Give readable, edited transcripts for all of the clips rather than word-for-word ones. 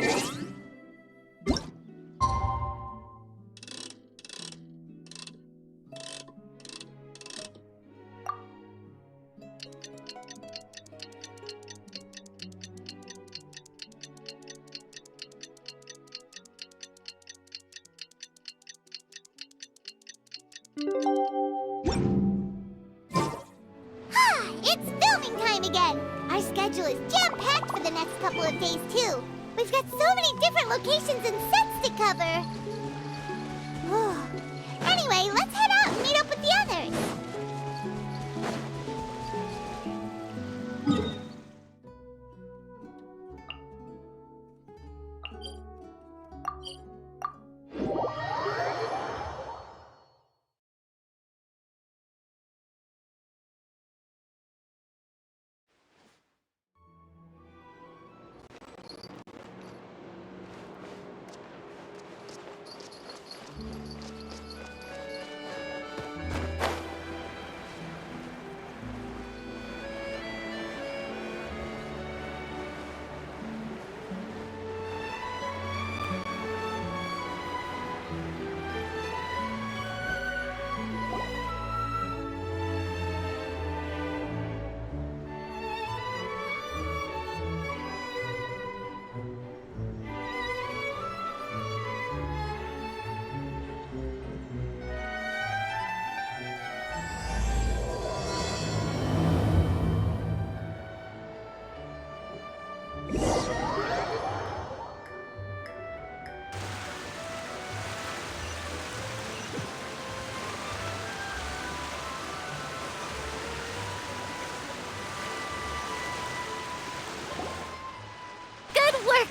It's filming time again! Our schedule is jam-packed for the next couple of days, too. We've got so many different locations and sets to cover. Anyway, let's head out and meet up with the others.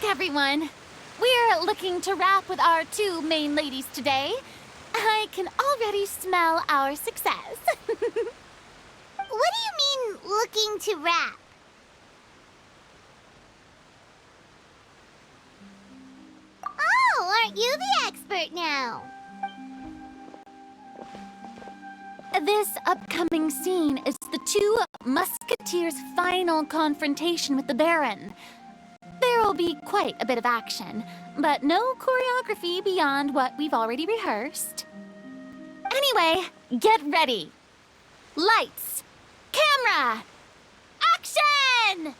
Everyone, we're looking to wrap with our two main ladies today. I can already smell our success. What do you mean, looking to wrap? Oh, aren't you the expert now? This upcoming scene is the two musketeers' final confrontation with the Baron. There will be quite a bit of action, but no choreography beyond what we've already rehearsed. Anyway, get ready. Lights, camera, action!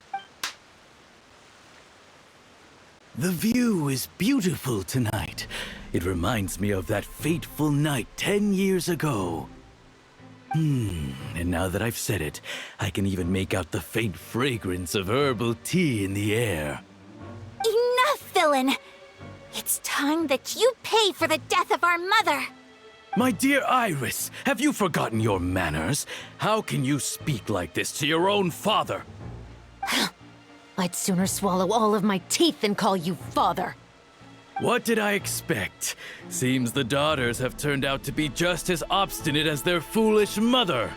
The view is beautiful tonight. It reminds me of that fateful night 10 years ago. And now that I've said it, I can even make out the faint fragrance of herbal tea in the air. Enough, villain! It's time that you pay for the death of our mother! My dear Iris, have you forgotten your manners? How can you speak like this to your own father? I'd sooner swallow all of my teeth than call you father. What did I expect? Seems the daughters have turned out to be just as obstinate as their foolish mother.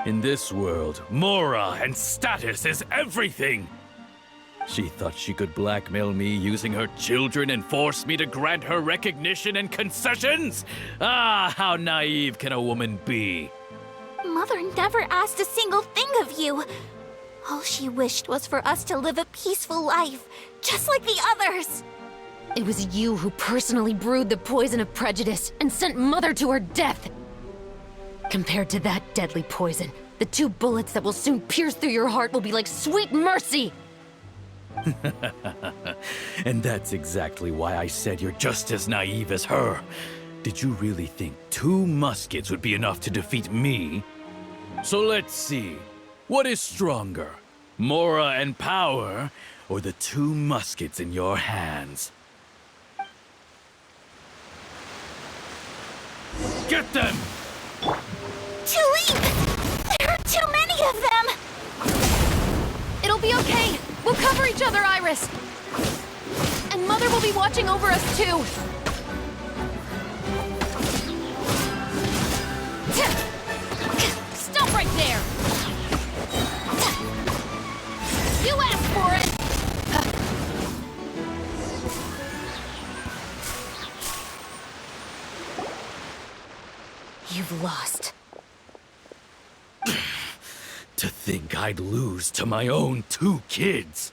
In this world, Mora and status is everything. She thought she could blackmail me using her children and force me to grant her recognition and concessions? Ah, how naive can a woman be? Mother never asked a single thing of you. All she wished was for us to live a peaceful life, just like the others. It was you who personally brewed the poison of prejudice and sent Mother to her death. Compared to that deadly poison, the 2 bullets that will soon pierce through your heart will be like sweet mercy. And that's exactly why I said you're just as naive as her. Did you really think 2 muskets would be enough to defeat me? So let's see. What is stronger, Mora and power, or the 2 muskets in your hands? Get them! Tulip! There are too many of them! It'll be okay. We'll cover each other, Iris. And Mother will be watching over us, too. Stop right there! You asked for it! You've lost. To think I'd lose to my own 2 kids.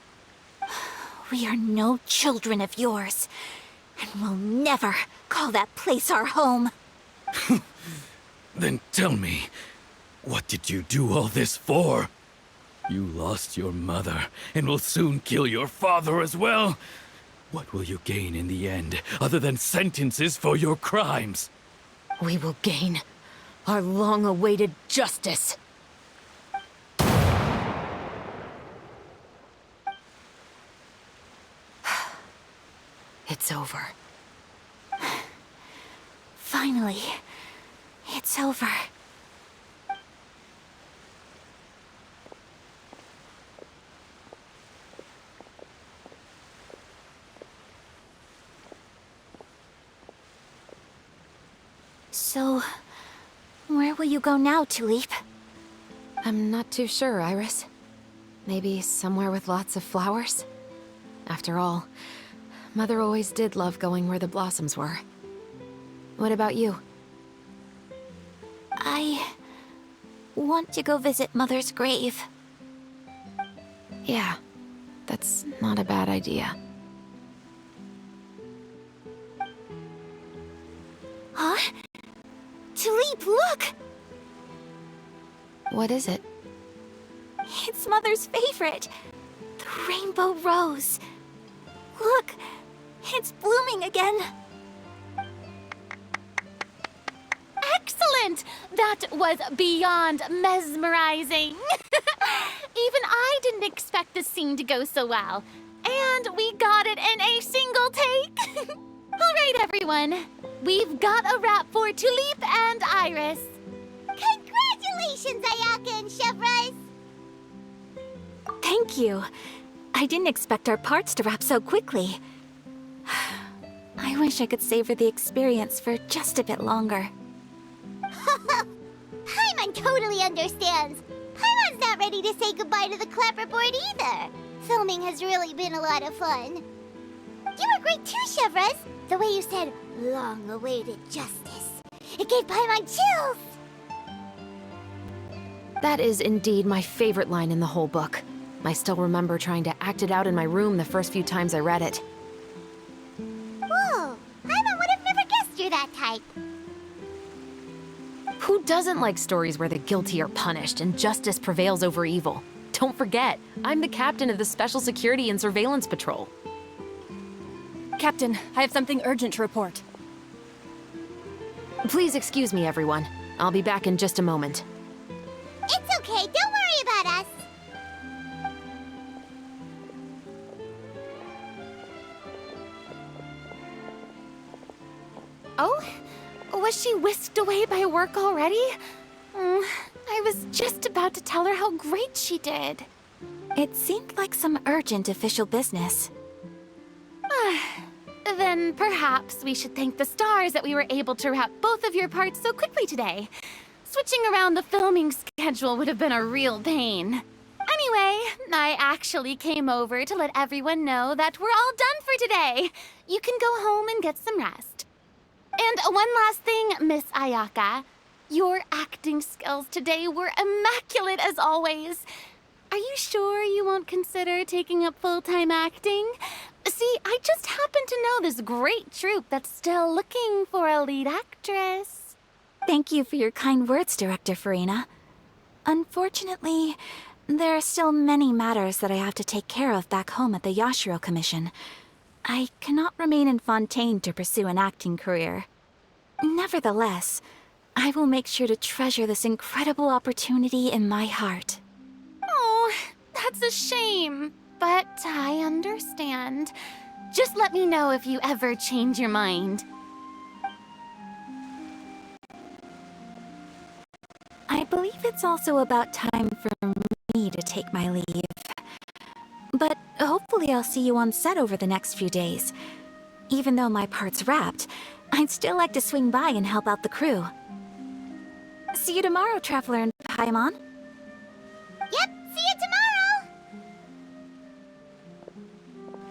We are no children of yours, and will never call that place our home. Then tell me, what did you do all this for? You lost your mother, and will soon kill your father as well. What will you gain in the end, other than sentences for your crimes? We will gain our long-awaited justice. It's over. Finally, it's over. So, where will you go now, Tulip? I'm not too sure, Iris. Maybe somewhere with lots of flowers? After all, Mother always did love going where the blossoms were. What about you? I want to go visit Mother's grave. Yeah, that's not a bad idea. Huh? Tulip, look! What is it? It's Mother's favorite. The rainbow rose. Look, it's blooming again. Excellent! That was beyond mesmerizing. Even I didn't expect this scene to go so well. And we got it in a single take. All right, everyone. We've got a wrap for Tulip and Iris. Congratulations, Ayaka and Chevres! Thank you. I didn't expect our parts to wrap so quickly. I wish I could savor the experience for just a bit longer. Paimon totally understands. Paimon's not ready to say goodbye to the clapperboard either. Filming has really been a lot of fun. You were great too, Chevres. The way you said, long-awaited justice. It gave Paimon chills. That is indeed my favorite line in the whole book. I still remember trying to act it out in my room the first few times I read it. Whoa, Paimon would have never guessed you're that type. Who doesn't like stories where the guilty are punished and justice prevails over evil? Don't forget, I'm the captain of the Special Security and Surveillance Patrol. Captain, I have something urgent to report. Please excuse me, everyone. I'll be back in just a moment. It's okay, don't worry about us. Oh? Was she whisked away by work already? I was just about to tell her how great she did. It seemed like some urgent official business. Then perhaps we should thank the stars that we were able to wrap both of your parts so quickly today. Switching around the filming schedule would have been a real pain. Anyway, I actually came over to let everyone know that we're all done for today. You can go home and get some rest. And one last thing, Miss Ayaka. Your acting skills today were immaculate as always. Are you sure you won't consider taking up full-time acting? See, I just happen to know this great troupe that's still looking for a lead actress. Thank you for your kind words, Director Farina. Unfortunately, there are still many matters that I have to take care of back home at the Yashiro Commission. I cannot remain in Fontaine to pursue an acting career. Nevertheless, I will make sure to treasure this incredible opportunity in my heart. Oh, that's a shame. But I understand. Just let me know if you ever change your mind. I believe it's also about time for me to take my leave. But hopefully I'll see you on set over the next few days. Even though my part's wrapped, I'd still like to swing by and help out the crew. See you tomorrow, Traveler and Paimon. Yep, see you tomorrow.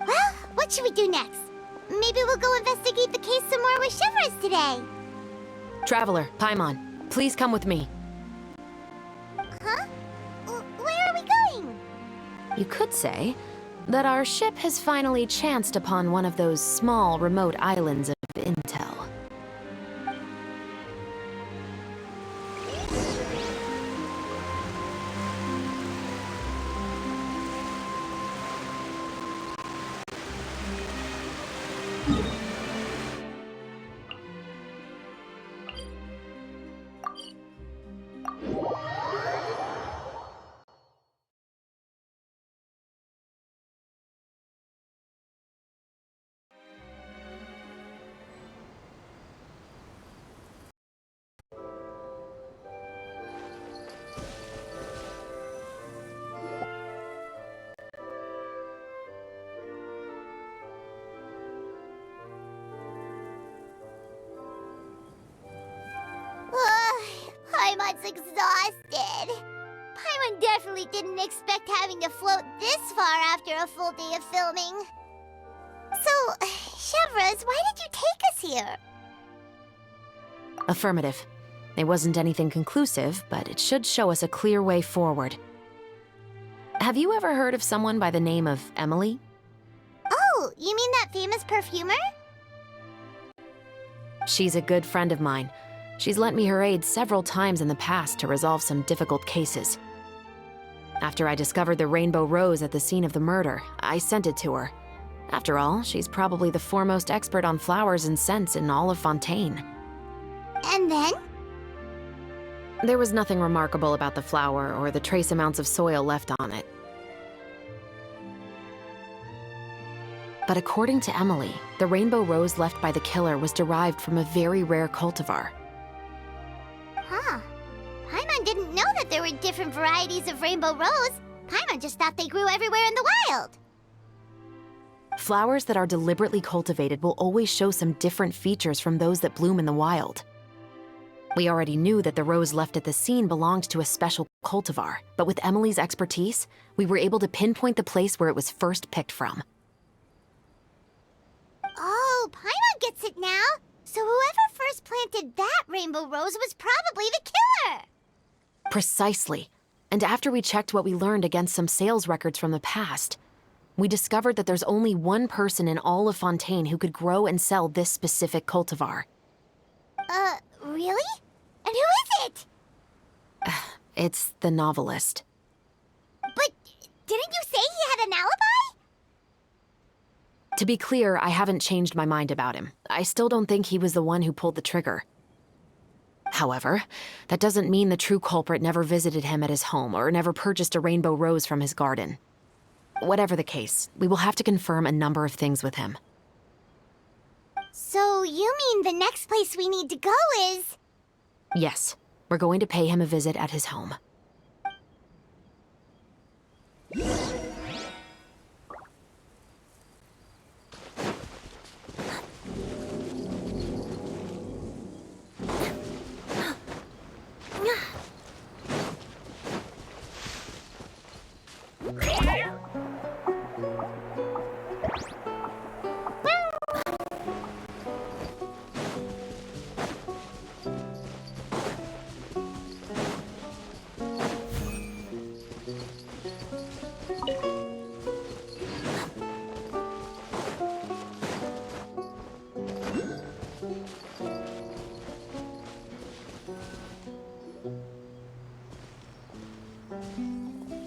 Well, what should we do next? Maybe we'll go investigate the case some more with Chevres today. Traveler, Paimon, please come with me. Huh? Where are we going? You could say, that our ship has finally chanced upon one of those small, remote islands of intel. Paimon's exhausted. Paimon definitely didn't expect having to float this far after a full day of filming. So, Chevres, why did you take us here? Affirmative. It wasn't anything conclusive, but it should show us a clear way forward. Have you ever heard of someone by the name of Emily? Oh, you mean that famous perfumer? She's a good friend of mine. She's lent me her aid several times in the past to resolve some difficult cases. After I discovered the rainbow rose at the scene of the murder, I sent it to her. After all, she's probably the foremost expert on flowers and scents in all of Fontaine. And then? There was nothing remarkable about the flower or the trace amounts of soil left on it. But according to Emily, the rainbow rose left by the killer was derived from a very rare cultivar. Huh. Paimon didn't know that there were different varieties of rainbow rose. Paimon just thought they grew everywhere in the wild. Flowers that are deliberately cultivated will always show some different features from those that bloom in the wild. We already knew that the rose left at the scene belonged to a special cultivar, but with Emily's expertise, we were able to pinpoint the place where it was first picked from. Oh, Paimon gets it now. So whoever first planted that rainbow rose was probably the killer. Precisely. And after we checked what we learned against some sales records from the past, we discovered that there's only one person in all of Fontaine who could grow and sell this specific cultivar. Really? And who is it? It's the novelist. But didn't you say he had an alibi? To be clear, I haven't changed my mind about him. I still don't think he was the one who pulled the trigger. However, that doesn't mean the true culprit never visited him at his home or never purchased a rainbow rose from his garden. Whatever the case, we will have to confirm a number of things with him. So you mean the next place we need to go is... Yes, we're going to pay him a visit at his home.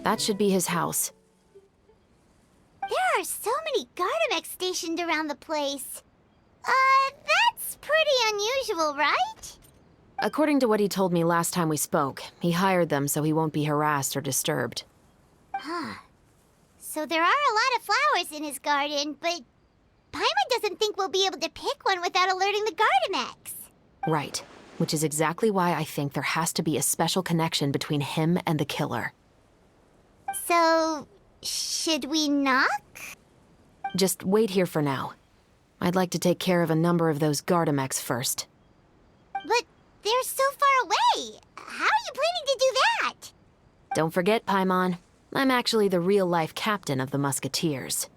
That should be his house. There are so many Gardamex stationed around the place. That's pretty unusual, right? According to what he told me last time we spoke, he hired them so he won't be harassed or disturbed. Huh. So there are a lot of flowers in his garden, but Paimon doesn't think we'll be able to pick one without alerting the Gardamex. Right, which is exactly why I think there has to be a special connection between him and the killer. So, should we knock? Just wait here for now. I'd like to take care of a number of those Gardamex first. But they're so far away. How are you planning to do that? Don't forget, Paimon, I'm actually the real-life captain of the Musketeers.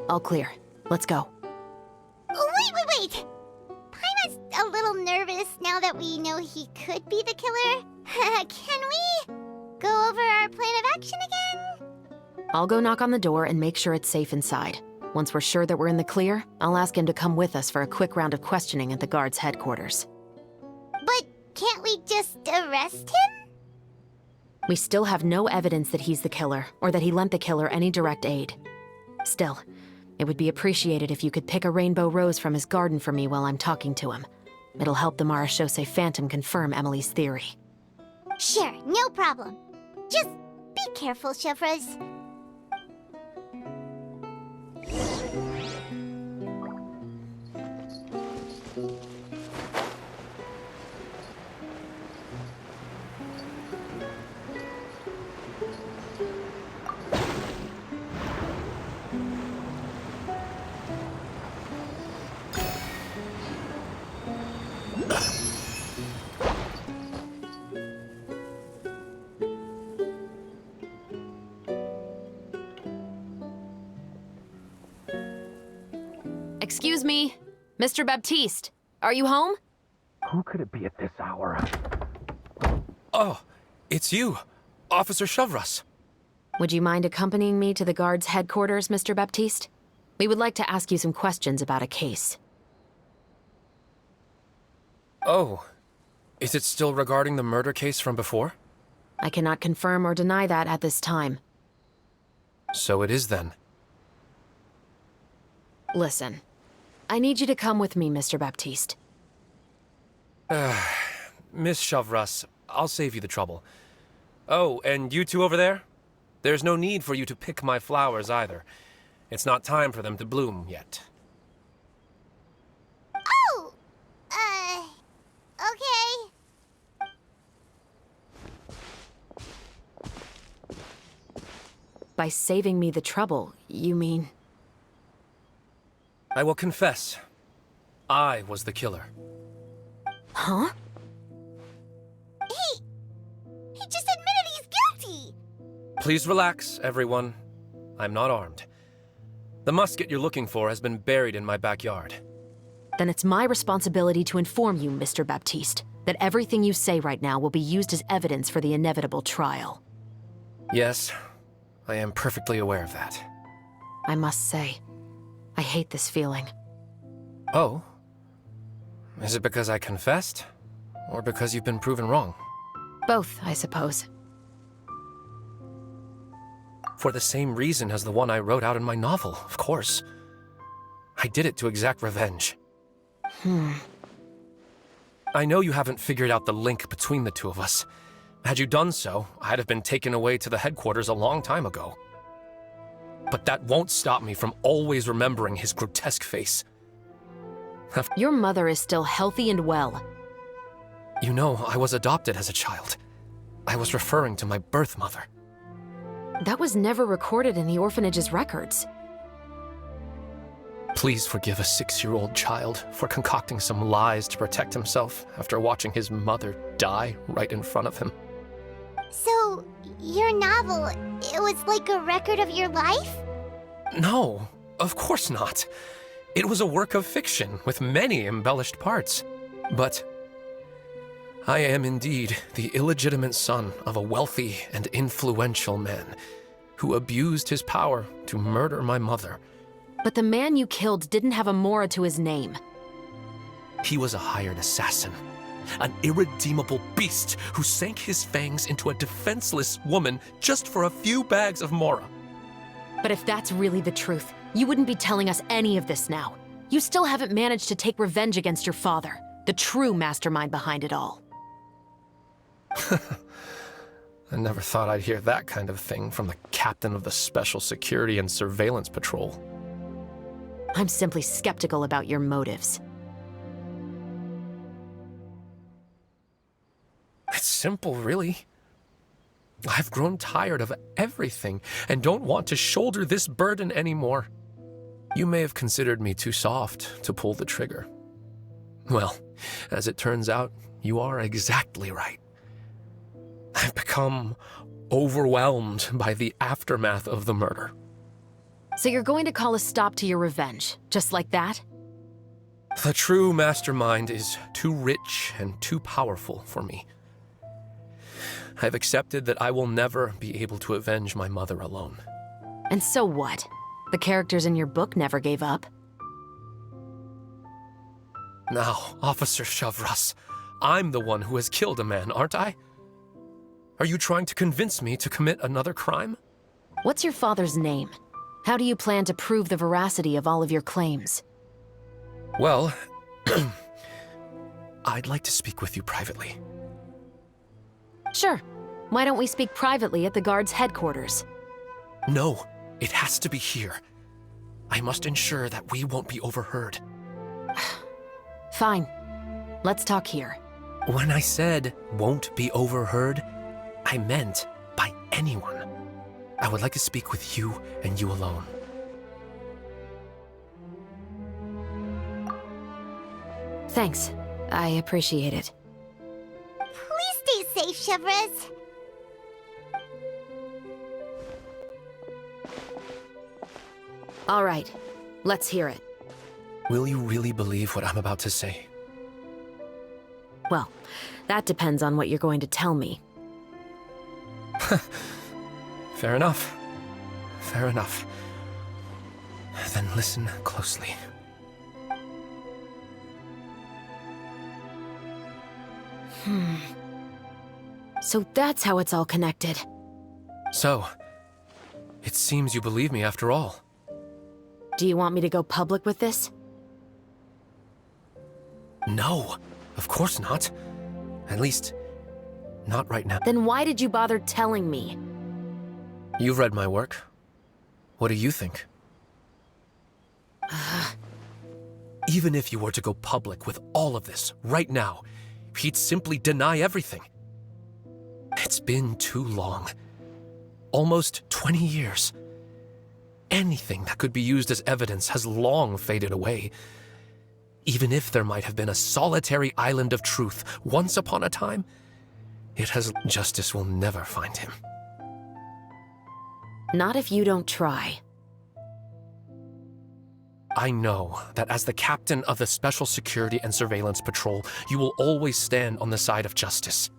All clear. Let's go. Wait! Paimon's a little nervous now that we know he could be the killer. Can we go over our plan of action again? I'll go knock on the door and make sure it's safe inside. Once we're sure that we're in the clear, I'll ask him to come with us for a quick round of questioning at the guard's headquarters. But can't we just arrest him? We still have no evidence that he's the killer, or that he lent the killer any direct aid. Still, it would be appreciated if you could pick a rainbow rose from his garden for me while I'm talking to him. It'll help the Marechaussee Phantom confirm Emily's theory. Sure, no problem. Just be careful, Chevres. Excuse me, Mr. Baptiste, are you home? Who could it be at this hour? Oh, it's you, Officer Chevres. Would you mind accompanying me to the guard's headquarters, Mr. Baptiste? We would like to ask you some questions about a case. Oh, is it still regarding the murder case from before? I cannot confirm or deny that at this time. So it is then. Listen, I need you to come with me, Mr. Baptiste. Miss Chevres, I'll save you the trouble. Oh, and you two over there? There's no need for you to pick my flowers either. It's not time for them to bloom yet. Oh! Okay. By saving me the trouble, you mean... I will confess, I was the killer. Huh? He just admitted he's guilty! Please relax, everyone. I'm not armed. The musket you're looking for has been buried in my backyard. Then it's my responsibility to inform you, Mr. Baptiste, that everything you say right now will be used as evidence for the inevitable trial. Yes, I am perfectly aware of that. I must say, I hate this feeling. Oh? Is it because I confessed? Or because you've been proven wrong? Both, I suppose. For the same reason as the one I wrote out in my novel, of course. I did it to exact revenge. I know you haven't figured out the link between the two of us. Had you done so, I'd have been taken away to the headquarters a long time ago. But that won't stop me from always remembering his grotesque face. Your mother is still healthy and well. You know, I was adopted as a child. I was referring to my birth mother. That was never recorded in the orphanage's records. Please forgive a 6-year-old child for concocting some lies to protect himself after watching his mother die right in front of him. So, your novel, it was like a record of your life? No, of course not. It was a work of fiction with many embellished parts. But I am indeed the illegitimate son of a wealthy and influential man who abused his power to murder my mother. But the man you killed didn't have a Mora to his name. He was a hired assassin, an irredeemable beast who sank his fangs into a defenseless woman just for a few bags of Mora. But if that's really the truth, you wouldn't be telling us any of this now. You still haven't managed to take revenge against your father, the true mastermind behind it all. I never thought I'd hear that kind of thing from the captain of the Special Security and Surveillance Patrol. I'm simply skeptical about your motives. It's simple, really. I've grown tired of everything and don't want to shoulder this burden anymore. You may have considered me too soft to pull the trigger. Well, as it turns out, you are exactly right. I've become overwhelmed by the aftermath of the murder. So you're going to call a stop to your revenge, just like that? The true mastermind is too rich and too powerful for me. I've accepted that I will never be able to avenge my mother alone. And so what? The characters in your book never gave up. Now, Officer Shavras, I'm the one who has killed a man, aren't I? Are you trying to convince me to commit another crime? What's your father's name? How do you plan to prove the veracity of all of your claims? Well, I'd like to speak with you privately. Sure. Why don't we speak privately at the guard's headquarters? No, it has to be here. I must ensure that we won't be overheard. Fine. Let's talk here. When I said won't be overheard, I meant by anyone. I would like to speak with you and you alone. Thanks. I appreciate it. Please stay safe, Shavras. All right. Let's hear it. Will you really believe what I'm about to say? Well, that depends on what you're going to tell me. Fair enough. Fair enough. Then listen closely. So that's how it's all connected. So, it seems you believe me after all. Do you want me to go public with this? No, of course not. At least, not right now. Then why did you bother telling me? You've read my work. What do you think? Even if you were to go public with all of this right now, he'd simply deny everything. It's been too long. Almost 20 years. Anything that could be used as evidence has long faded away. Even if there might have been a solitary island of truth once upon a time, justice will never find him. Not if you don't try. I know that as the captain of the Special Security and Surveillance Patrol, you will always stand on the side of justice.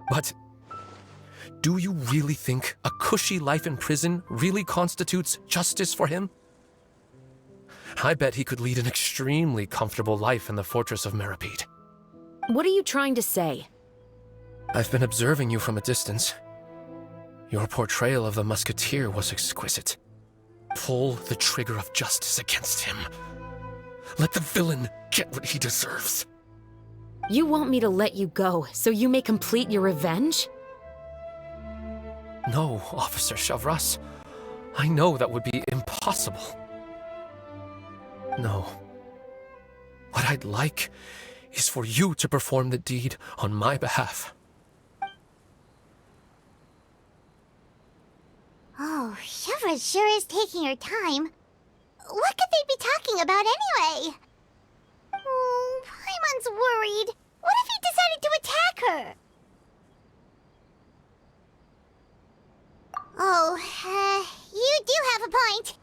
But do you really think a cushy life in prison really constitutes justice for him? I bet he could lead an extremely comfortable life in the fortress of Meripede. What are you trying to say? I've been observing you from a distance. Your portrayal of the musketeer was exquisite. Pull the trigger of justice against him. Let the villain get what he deserves. You want me to let you go so you may complete your revenge? No, Officer Shavras. I know that would be impossible. No. What I'd like is for you to perform the deed on my behalf. Oh, Shavras sure is taking her time. What could they be talking about anyway? Oh, Paimon's worried. What if he decided to attack her? Oh, you do have a point.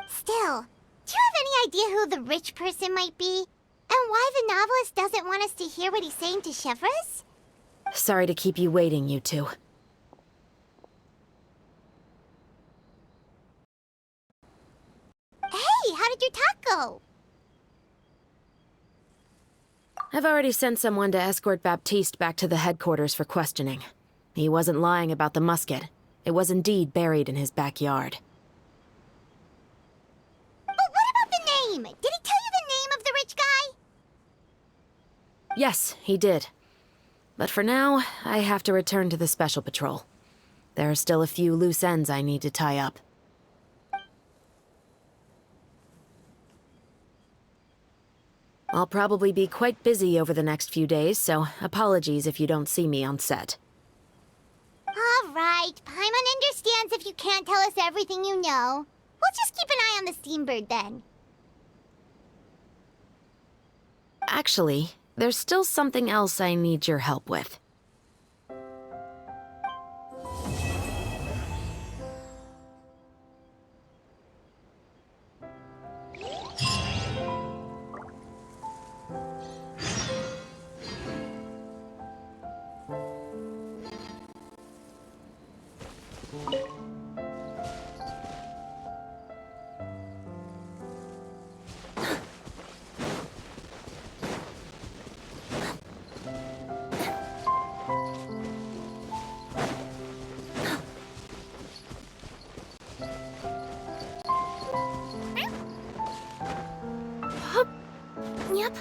Still, do you have any idea who the rich person might be? And why the novelist doesn't want us to hear what he's saying to Shavras? Sorry to keep you waiting, you two. Hey, how did your talk go? I've already sent someone to escort Baptiste back to the headquarters for questioning. He wasn't lying about the musket. It was indeed buried in his backyard. But what about the name? Did he tell you the name of the rich guy? Yes, he did. But for now, I have to return to the Special Patrol. There are still a few loose ends I need to tie up. I'll probably be quite busy over the next few days, so apologies if you don't see me on set. All right, Paimon understands if you can't tell us everything you know. We'll just keep an eye on the Steambird then. Actually, there's still something else I need your help with. Yep.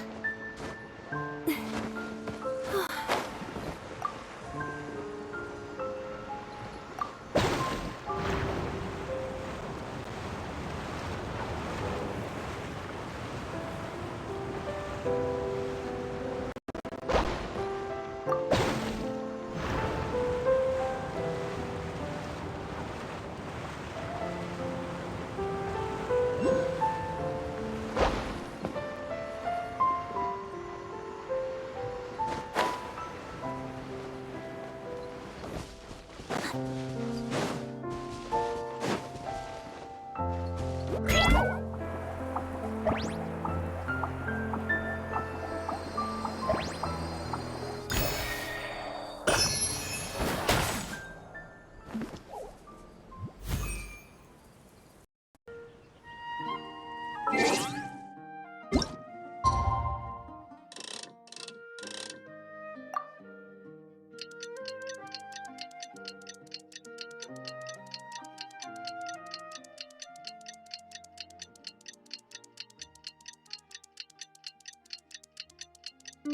We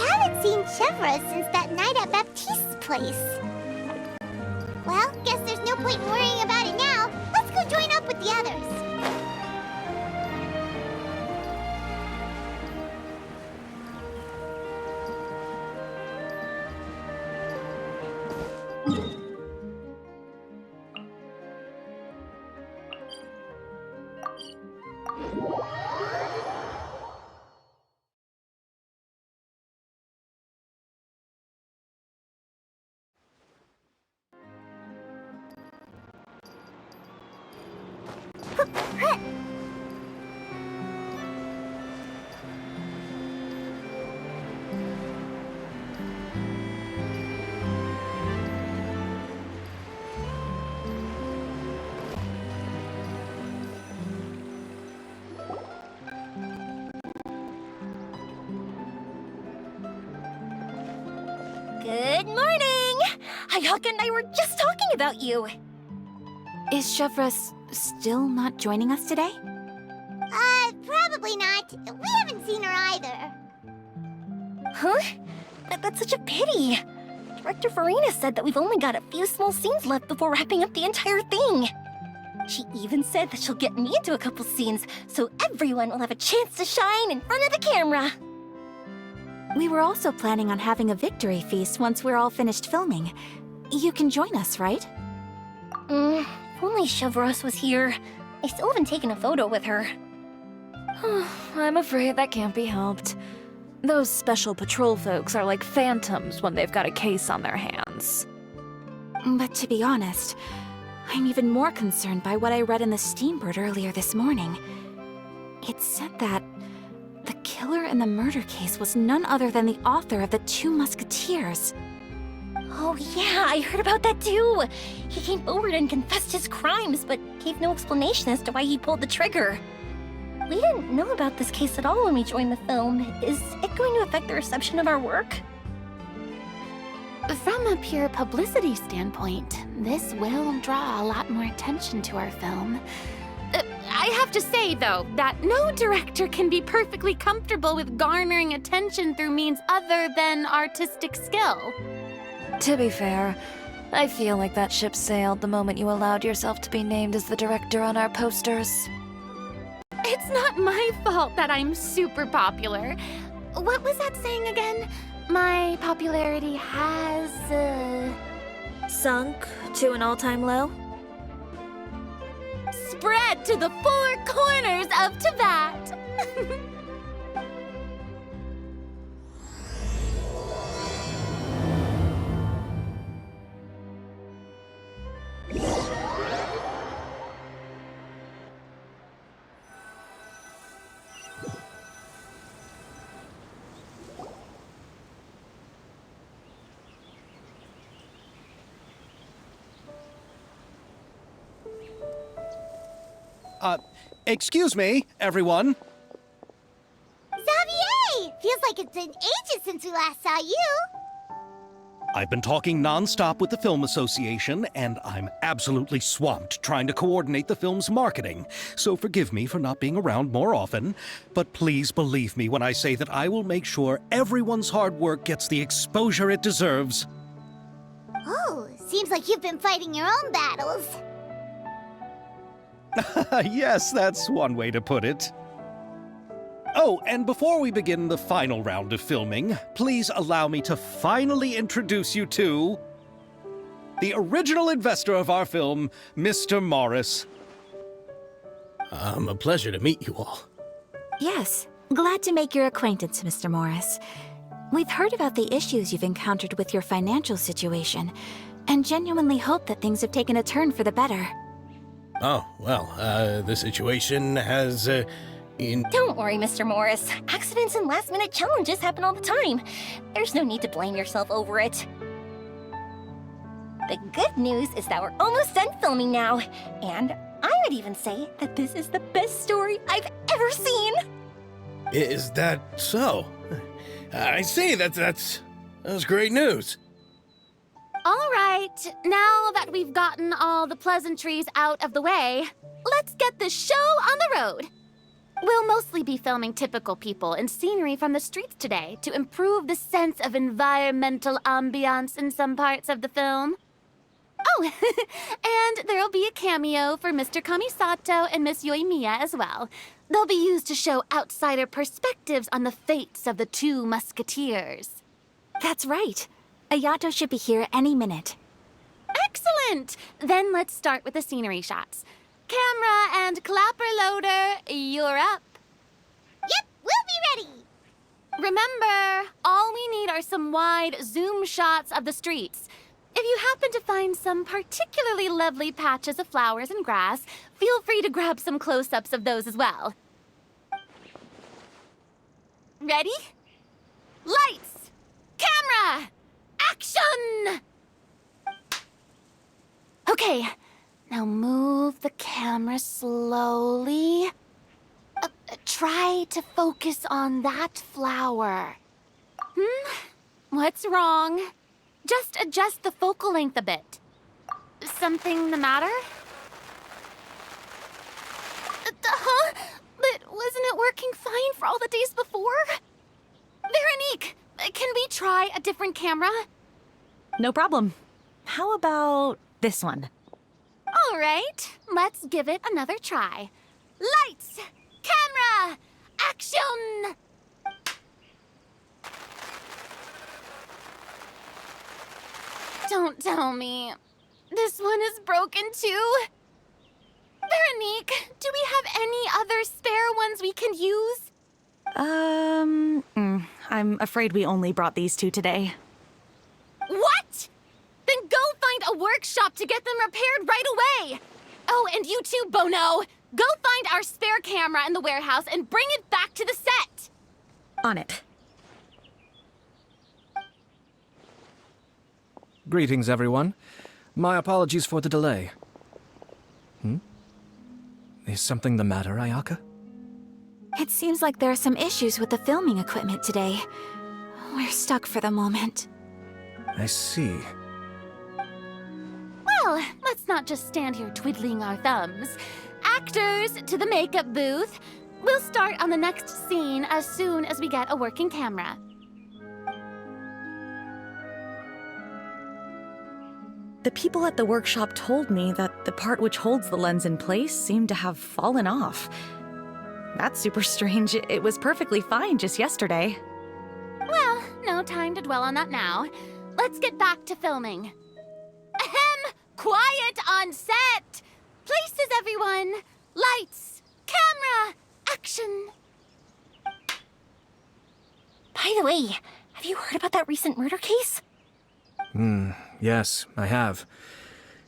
haven't seen Chevra since that night at Baptiste's place. Well, guess there's no point in worrying about it now. Let's go join up with the others. Good morning! Hayaka and I were just talking about you. Is Chevra still not joining us today? Probably not. We haven't seen her either. Huh? That's such a pity. Director Farina said that we've only got a few small scenes left before wrapping up the entire thing. She even said that she'll get me into a couple scenes, so everyone will have a chance to shine in front of the camera. We were also planning on having a victory feast once we're all finished filming. You can join us, right? If only Chevros was here. I still haven't taken a photo with her. I'm afraid that can't be helped. Those special patrol folks are like phantoms when they've got a case on their hands. But to be honest, I'm even more concerned by what I read in the Steambird earlier this morning. It said that the killer in the murder case was none other than the author of the Two Musketeers. Oh yeah, I heard about that too. He came forward and confessed his crimes, but gave no explanation as to why he pulled the trigger. We didn't know about this case at all when we joined the film. Is it going to affect the reception of our work? From a pure publicity standpoint, this will draw a lot more attention to our film. I have to say, though, that no director can be perfectly comfortable with garnering attention through means other than artistic skill. To be fair, I feel like that ship sailed the moment you allowed yourself to be named as the director on our posters. It's not my fault that I'm super popular. What was that saying again? My popularity has, Sunk to an all-time low? spread to the four corners of Tibet. Excuse me, everyone. Xavier! Feels like it's been ages since we last saw you. I've been talking non-stop with the Film Association, and I'm absolutely swamped trying to coordinate the film's marketing. So forgive me for not being around more often, but please believe me when I say that I will make sure everyone's hard work gets the exposure it deserves. Oh, seems like you've been fighting your own battles. Yes, that's one way to put it. Oh, and before we begin the final round of filming, please allow me to finally introduce you to the original investor of our film, Mr. Morris. A pleasure to meet you all. Yes, glad to make your acquaintance, Mr. Morris. We've heard about the issues you've encountered with your financial situation, and genuinely hope that things have taken a turn for the better. Oh, well, the situation has, Don't worry, Mr. Morris. Accidents and last-minute challenges happen all the time. There's no need to blame yourself over it. The good news is that we're almost done filming now. And I would even say that this is the best story I've ever seen. Is that so? I see, that's great news. All right, now that we've gotten all the pleasantries out of the way, let's get this show on the road. We'll mostly be filming typical people and scenery from the streets today to improve the sense of environmental ambiance in some parts of the film. Oh, and there'll be a cameo for Mr. Kamisato and Miss Yoimiya as well. They'll be used to show outsider perspectives on the fates of the two musketeers. That's right. Ayato should be here any minute. Excellent! Then let's start with the scenery shots. Camera and clapper loader, you're up. Yep, we'll be ready. Remember, all we need are some wide zoom shots of the streets. If you happen to find some particularly lovely patches of flowers and grass, feel free to grab some close-ups of those as well. Ready? Lights! Camera! Action! Okay, now move the camera slowly. Try to focus on that flower. What's wrong? Just adjust the focal length a bit. Something the matter? Huh? But wasn't it working fine for all the days before? Veronique, can we try a different camera? No problem. How about this one? All right, let's give it another try. Lights! Camera! Action! Don't tell me. This one is broken too? Veronique, do we have any other spare ones we can use? I'm afraid we only brought these two today. What? Then go find a workshop to get them repaired right away. Oh, and you too, Bono. Go find our spare camera in the warehouse and bring it back to the set. On it. Greetings, everyone. My apologies for the delay. Is something the matter, Ayaka? It seems like there are some issues with the filming equipment today. We're stuck for the moment. I see. Well, let's not just stand here twiddling our thumbs. Actors, to the makeup booth. We'll start on the next scene as soon as we get a working camera. The people at the workshop told me that the part which holds the lens in place seemed to have fallen off. That's super strange. It was perfectly fine just yesterday. Well, no time to dwell on that now. Let's get back to filming. Ahem! Quiet on set! Places, everyone! Lights! Camera! Action! By the way, have you heard about that recent murder case? Yes, I have.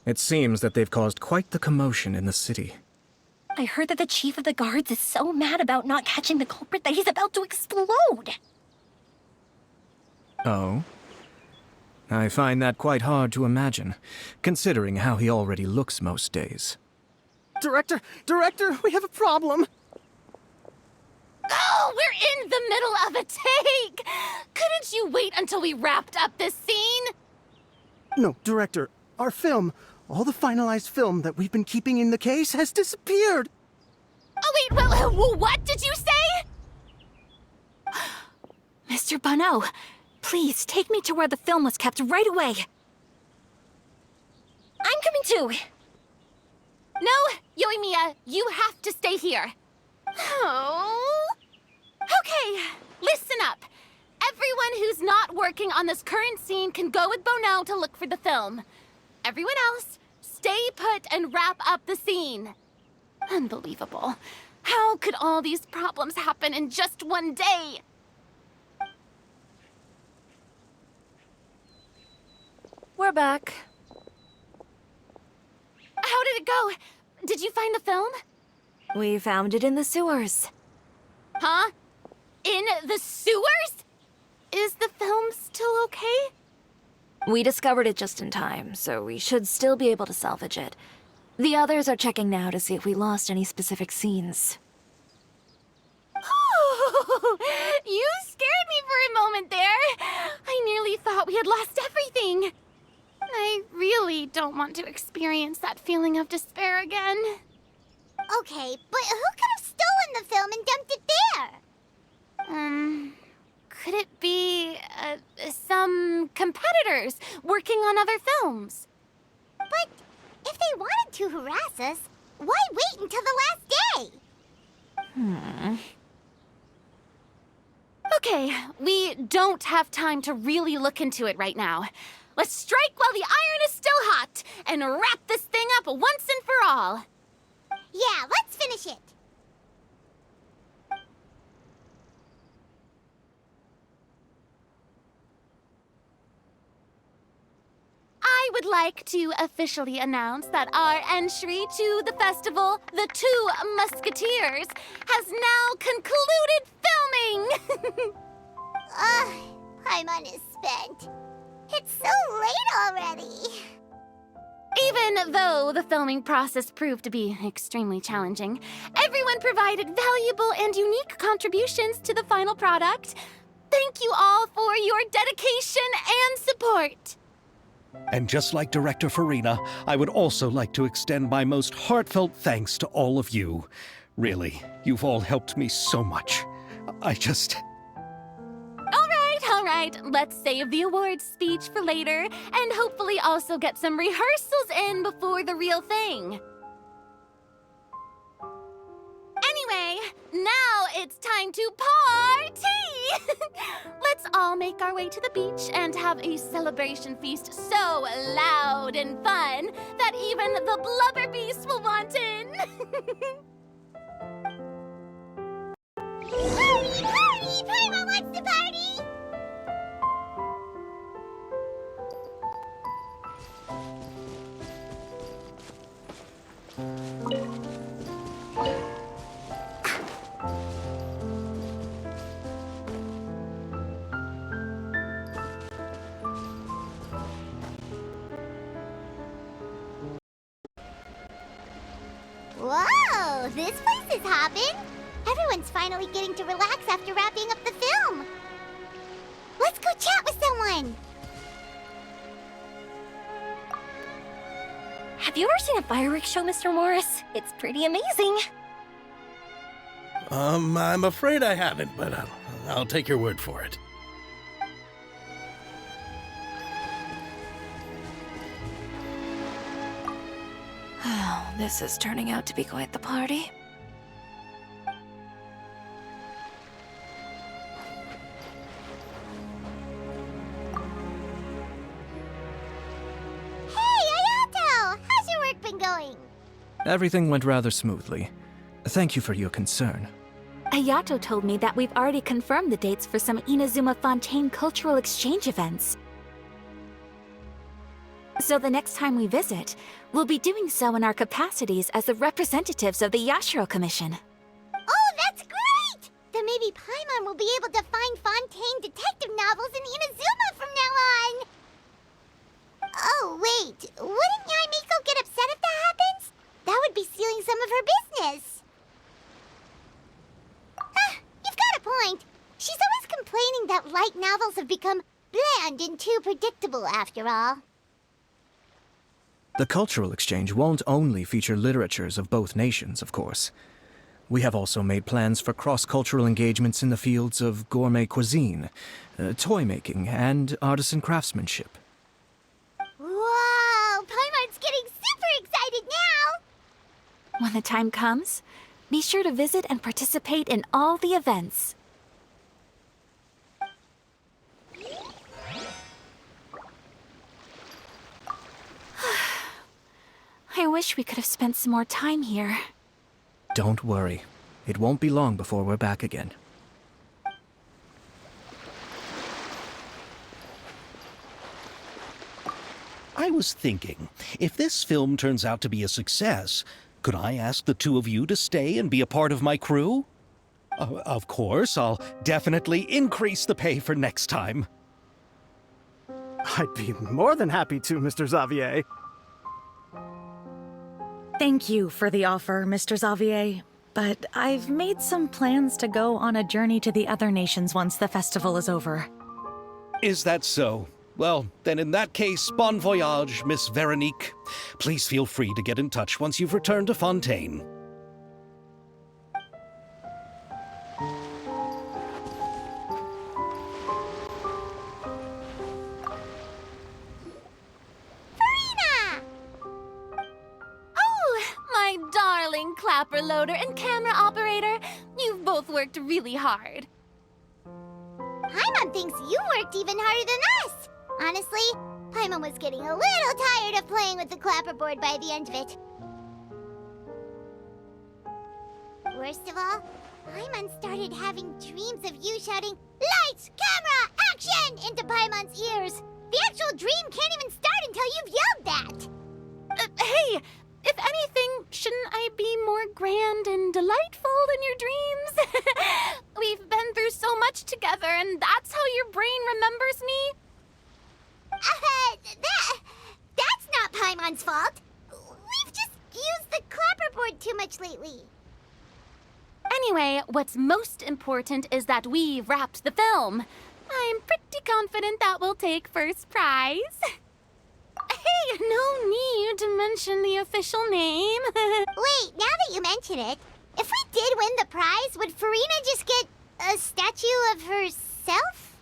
It seems that they've caused quite the commotion in the city. I heard that the chief of the guards is so mad about not catching the culprit that he's about to explode. Oh? I find that quite hard to imagine, considering how he already looks most days. Director, we have a problem. Oh, we're in the middle of a take! Couldn't you wait until we wrapped up this scene? No, Director, our film, all the finalized film that we've been keeping in the case has disappeared. Oh, wait, what did you say? Mr. Bonneau, please take me to where the film was kept right away. I'm coming too. No, Yoimiya, you have to stay here. Oh. Okay, listen up. Everyone who's not working on this current scene can go with Bonneau to look for the film. Everyone else, stay put and wrap up the scene. Unbelievable. How could all these problems happen in just one day? We're back. How did it go? Did you find the film? We found it in the sewers. Huh? In the sewers? Is the film still okay? We discovered it just in time, so we should still be able to salvage it. The others are checking now to see if we lost any specific scenes. You scared me for a moment there. I nearly thought we had lost everything. I really don't want to experience that feeling of despair again. Okay, but who could have stolen the film and dumped it there? Could it be, some competitors working on other films? But if they wanted to harass us, why wait until the last day? Okay, we don't have time to really look into it right now. Let's strike while the iron is still hot and wrap this thing up once and for all. Yeah, let's finish it. I would like to officially announce that our entry to the festival, The Two Musketeers, has now concluded filming! Paimon is spent. It's so late already. Even though the filming process proved to be extremely challenging, everyone provided valuable and unique contributions to the final product. Thank you all for your dedication and support. And just like Director Farina, I would also like to extend my most heartfelt thanks to all of you. Really, you've all helped me so much. All right, let's save the awards speech for later, and hopefully also get some rehearsals in before the real thing. Anyway, now it's time to party! Let's all make our way to the beach and have a celebration feast so loud and fun that even the blubber beast will want in. Party, party! Paimon wants to party! Whoa, this place is hopping. Everyone's finally getting to relax after wrapping up the film. Let's go chat with someone. Have you ever seen a fireworks show, Mr. Morris? It's pretty amazing. I'm afraid I haven't, but I'll take your word for it. Oh, this is turning out to be quite the party. Everything went rather smoothly. Thank you for your concern. Ayato told me that we've already confirmed the dates for some Inazuma Fontaine cultural exchange events. So the next time we visit, we'll be doing so in our capacities as the representatives of the Yashiro Commission. Oh, that's great! Then maybe Paimon will be able to find Fontaine detective novels in Inazuma from now on! Oh, wait. Wouldn't Yaimiko get upset if that happens? That would be stealing some light novels have become bland and too predictable after all. The cultural exchange won't only feature literatures of both nations, of course. We have also made plans for cross-cultural engagements in the fields of gourmet cuisine, toy making, and artisan craftsmanship. Whoa! Paimon's getting super excited now! When the time comes, be sure to visit and participate in all the events. I wish we could have spent some more time here. Don't worry. It won't be long before we're back again. I was thinking, if this film turns out to be a success, could I ask the two of you to stay and be a part of my crew? Of course, I'll definitely increase the pay for next time. I'd be more than happy to, Mr. Xavier. Thank you for the offer, Mr. Xavier, but I've made some plans to go on a journey to the other nations once the festival is over. Is that so? Well, then in that case, bon voyage, Miss Veronique. Please feel free to get in touch once you've returned to Fontaine. My darling clapper loader and camera operator, you've both worked really hard. Paimon thinks you worked even harder than us. Honestly, Paimon was getting a little tired of playing with the clapperboard by the end of it. Worst of all, Paimon started having dreams of you shouting, "Lights, camera, action!" into Paimon's ears. The actual dream can't even start until you've yelled that. Hey! If anything, shouldn't I be more grand and delightful than your dreams? We've been through so much together, and that's how your brain remembers me? That's not Paimon's fault. We've just used the clapperboard too much lately. Anyway, what's most important is that we've wrapped the film. I'm pretty confident that we'll take first prize. Hey, no need to mention the official name. Wait, now that you mention it, if we did win the prize, would Farina just get a statue of herself?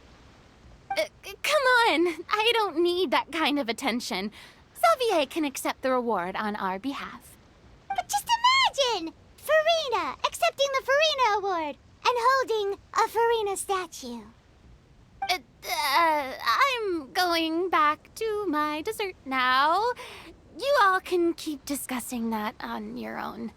Come on, I don't need that kind of attention. Xavier can accept the reward on our behalf. But just imagine! Farina accepting the Farina Award and holding a Farina statue. I'm going back to my dessert now. You all can keep discussing that on your own.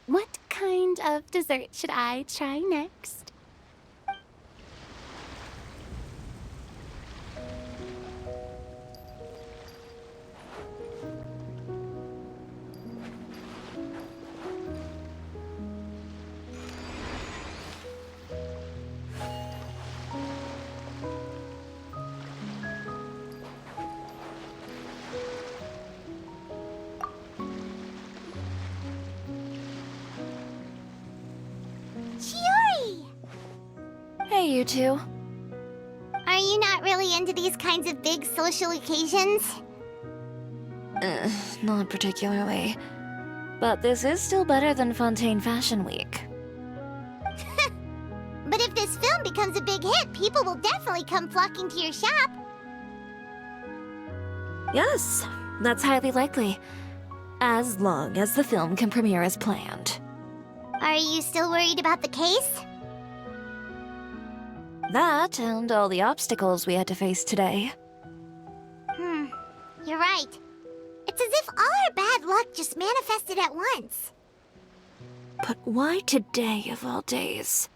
What kind of dessert should I try next? Hey, you two. Are you not really into these kinds of big social occasions? Not particularly. But this is still better than Fontaine Fashion Week. But if this film becomes a big hit, people will definitely come flocking to your shop. Yes, that's highly likely. As long as the film can premiere as planned. Are you still worried about the case? That and all the obstacles we had to face today. You're right. It's as if all our bad luck just manifested at once. But why today of all days?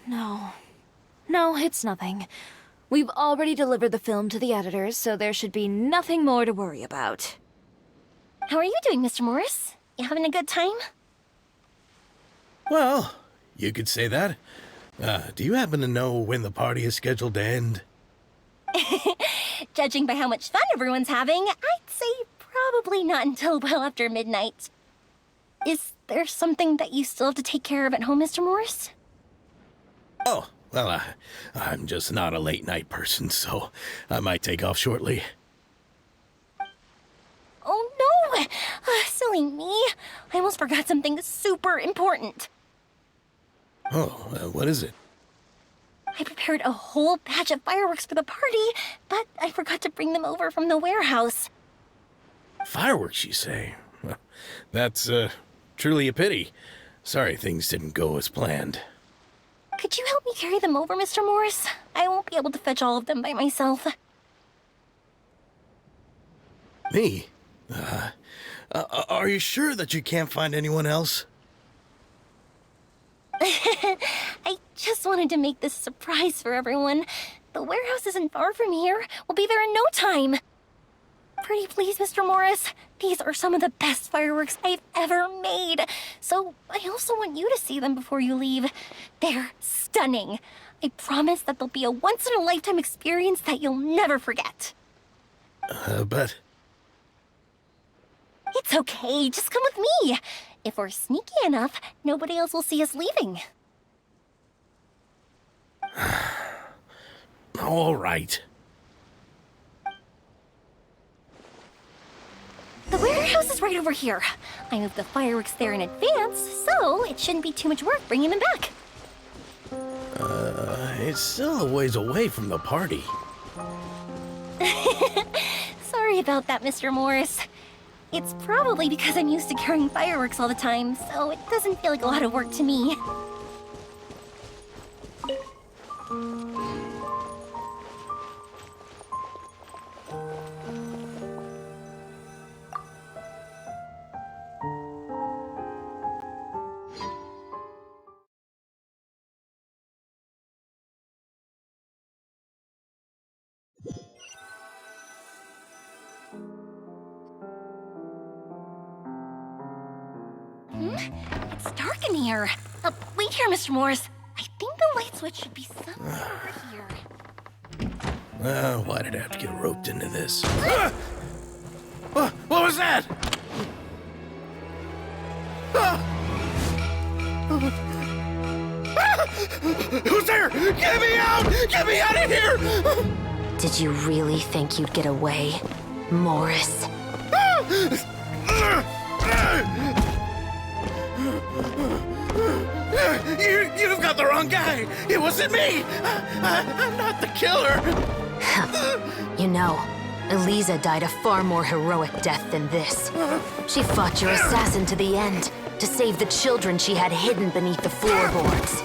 No, it's nothing. We've already delivered the film to the editors, so there should be nothing more to worry about. How are you doing, Mr. Morris? You having a good time? Well, you could say that. Do you happen to know when the party is scheduled to end? Judging by how much fun everyone's having, I'd say probably not until well after midnight. Is there something that you still have to take care of at home, Mr. Morris? Oh, well, I'm just not a late night person, so I might take off shortly. Oh no! Silly me. I almost forgot something super important. Oh, what is it? I prepared a whole batch of fireworks for the party, but I forgot to bring them over from the warehouse. Fireworks, you say? Well, that's, truly a pity. Sorry things didn't go as planned. Could you help me carry them over, Mr. Morris? I won't be able to fetch all of them by myself. Me? Are you sure that you can't find anyone else? I just wanted to make this a surprise for everyone. The warehouse isn't far from here. We'll be there in no time. Pretty please, Mr. Morris. These are some of the best fireworks I've ever made. So I also want you to see them before you leave. They're stunning. I promise that they'll be a once-in-a-lifetime experience that you'll never forget. But... It's okay. Just come with me. If we're sneaky enough, nobody else will see us leaving. All right. The warehouse is right over here. I moved the fireworks there in advance, so it shouldn't be too much work bringing them back. It's still a ways away from the party. Sorry about that, Mr. Morris. It's probably because I'm used to carrying fireworks all the time, so it doesn't feel like a lot of work to me. It's dark in here. Wait here, Mr. Morris. I think the light switch should be somewhere over here. Why did I have to get roped into this? What was that? Who's there? Get me out! Get me out of here! Did you really think you'd get away, Morris? You've got the wrong guy. It wasn't me. I'm not the killer. You know, Eliza died a far more heroic death than this. She fought your assassin to the end, to save the children she had hidden beneath the floorboards.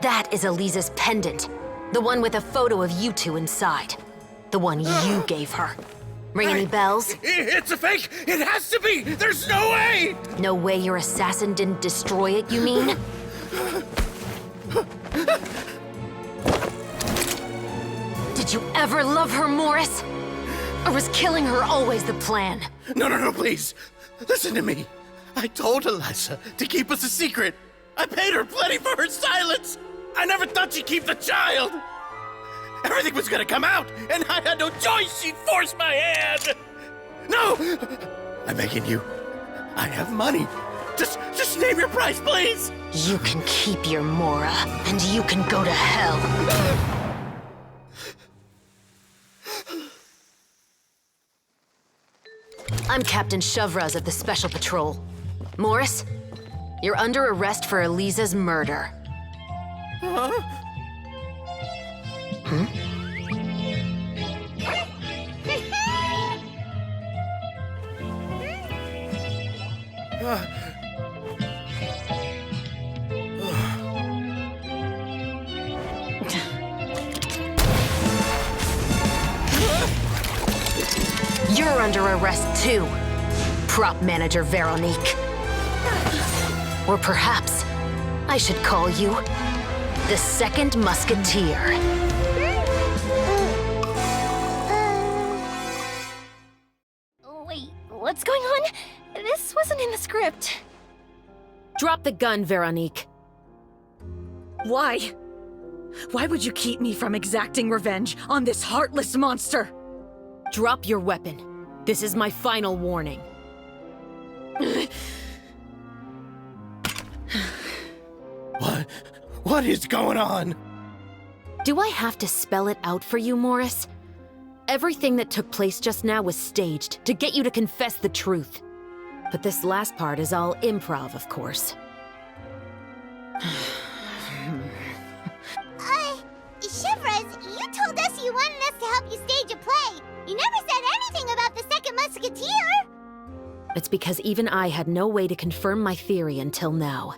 That is Eliza's pendant, the one with a photo of you two inside. The one you gave her. Ring any bells? It's a fake! It has to be! There's no way! No way your assassin didn't destroy it, you mean? Did you ever love her, Morris? Or was killing her always the plan? No, please. Listen to me. I told Eliza to keep us a secret. I paid her plenty for her silence. I never thought she'd keep the child. Everything was gonna come out, and I had no choice. She forced my hand. No! I'm begging you. I have money. Just name your price, please. You can keep your Mora, and you can go to hell. I'm Captain Shovraz of the Special Patrol. Morris, you're under arrest for Eliza's murder. Huh? You're under arrest too, prop manager Veronique. Or perhaps I should call you the Second Musketeer. Wait, what's going on? This wasn't in the script. Drop the gun, Veronique. Why? Why would you keep me from exacting revenge on this heartless monster? Drop your weapon. This is my final warning. What is going on? Do I have to spell it out for you, Morris? Everything that took place just now was staged to get you to confess the truth. But this last part is all improv, of course. Chevres, you told us you wanted us to help you stage a play. You never said anything about the second musketeer. It's because even I had no way to confirm my theory until now.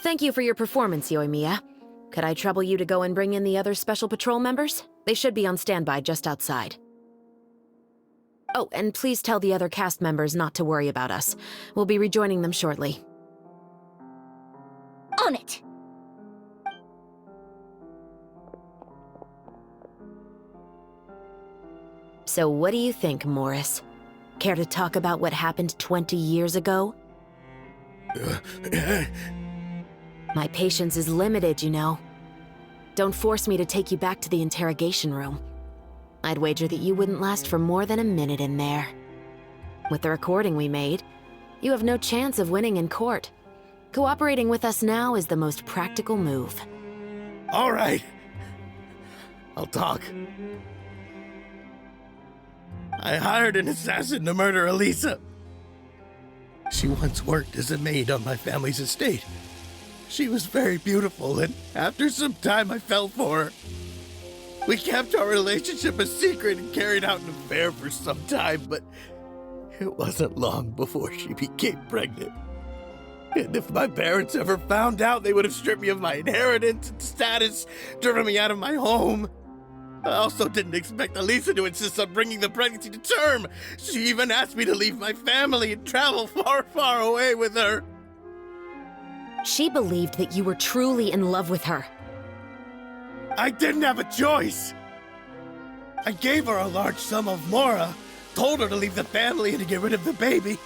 Thank you for your performance, Yoimiya. Could I trouble you to go and bring in the other Special Patrol members? They should be on standby just outside. Oh, and please tell the other cast members not to worry about us. We'll be rejoining them shortly. On it! So what do you think, Morris? Care to talk about what happened 20 years ago? My patience is limited, you know. Don't force me to take you back to the interrogation room. I'd wager that you wouldn't last for more than a minute in there. With the recording we made, you have no chance of winning in court. Cooperating with us now is the most practical move. All right. I'll talk. I hired an assassin to murder Elisa. She once worked as a maid on my family's estate. She was very beautiful, and after some time I fell for her. We kept our relationship a secret and carried out an affair for some time, but it wasn't long before she became pregnant. And if my parents ever found out, they would have stripped me of my inheritance and status, driven me out of my home. I also didn't expect Elisa to insist on bringing the pregnancy to term. She even asked me to leave my family and travel far, far away with her. She believed that you were truly in love with her. I didn't have a choice. I gave her a large sum of mora, told her to leave the family and to get rid of the baby.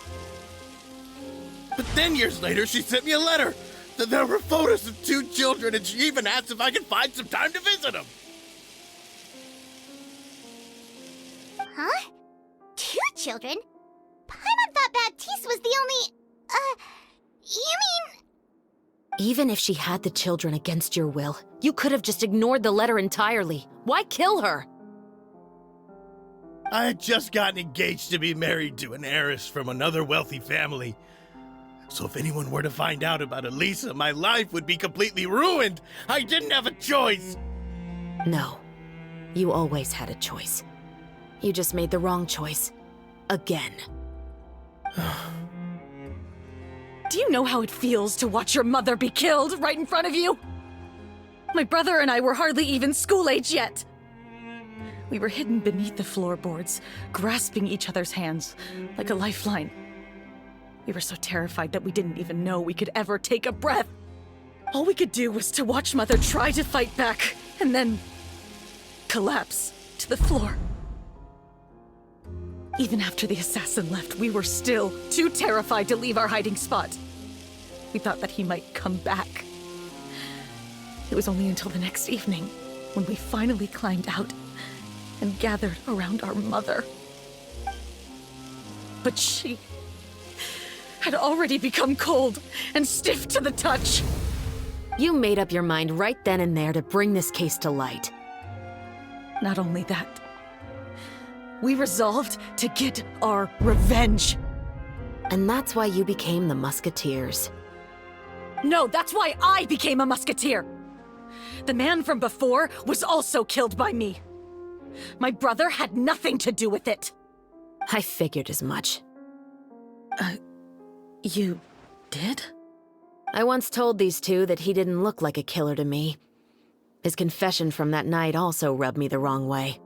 But then years later, she sent me a letter. There were photos of 2 children, and she even asked if I could find some time to visit them. Huh? 2 children? Paimon thought Baptiste was the only... you mean... Even if she had the children against your will, you could have just ignored the letter entirely. Why kill her? I had just gotten engaged to be married to an heiress from another wealthy family. So if anyone were to find out about Elisa, my life would be completely ruined. I didn't have a choice. No. You always had a choice. You just made the wrong choice. Again. Do you know how it feels to watch your mother be killed right in front of you? My brother and I were hardly even school age yet. We were hidden beneath the floorboards, grasping each other's hands like a lifeline. We were so terrified that we didn't even know we could ever take a breath. All we could do was to watch Mother try to fight back, and then collapse to the floor. Even after the assassin left, we were still too terrified to leave our hiding spot. We thought that he might come back. It was only until the next evening when we finally climbed out and gathered around our mother. But she had already become cold and stiff to the touch. You made up your mind right then and there to bring this case to light. Not only that, we resolved to get our revenge. And that's why you became the Musketeers. No, that's why I became a musketeer. The man from before was also killed by me. My brother had nothing to do with it. I figured as much. You did? I once told these two that he didn't look like a killer to me. His confession from that night also rubbed me the wrong way.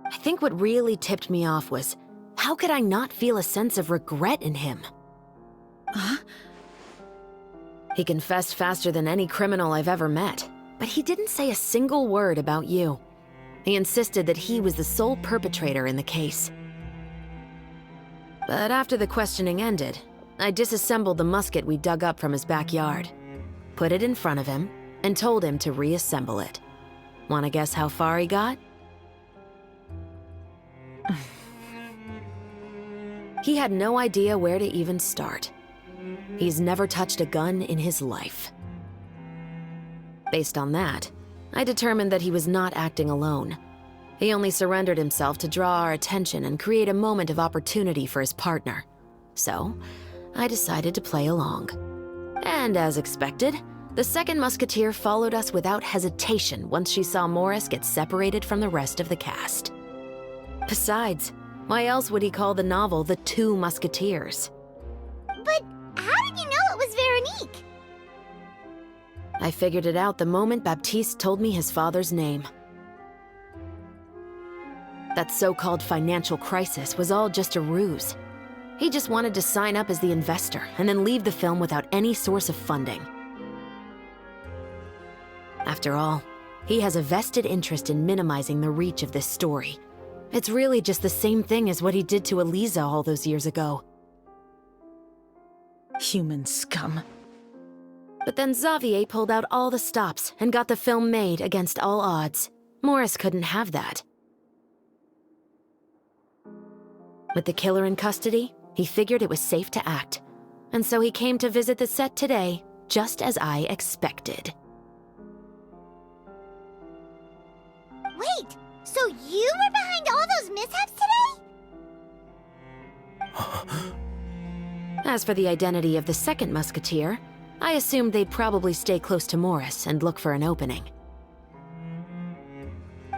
I think what really tipped me off was, how could I not feel a sense of regret in him? Huh? He confessed faster than any criminal I've ever met, but he didn't say a single word about you. He insisted that he was the sole perpetrator in the case. But after the questioning ended, I disassembled the musket we dug up from his backyard. put it in front of him, and told him to reassemble it. Wanna guess how far he got? He had no idea where to even start. He's never touched a gun in his life. Based on that, I determined that he was not acting alone. He only surrendered himself to draw our attention and create a moment of opportunity for his partner. So, I decided to play along. And as expected, the second musketeer followed us without hesitation once she saw Morris get separated from the rest of the cast. Besides, why else would he call the novel The Two Musketeers? But how did you know it was Veronique? I figured it out the moment Baptiste told me his father's name. That so-called financial crisis was all just a ruse. He just wanted to sign up as the investor and then leave the film without any source of funding. After all, he has a vested interest in minimizing the reach of this story. It's really just the same thing as what he did to Eliza all those years ago. Human scum. But then Xavier pulled out all the stops and got the film made against all odds. Morris couldn't have that. With the killer in custody, he figured it was safe to act. And so he came to visit the set today, just as I expected. Wait, so you were behind all those mishaps today? As for the identity of the second musketeer, I assumed they'd probably stay close to Morris and look for an opening.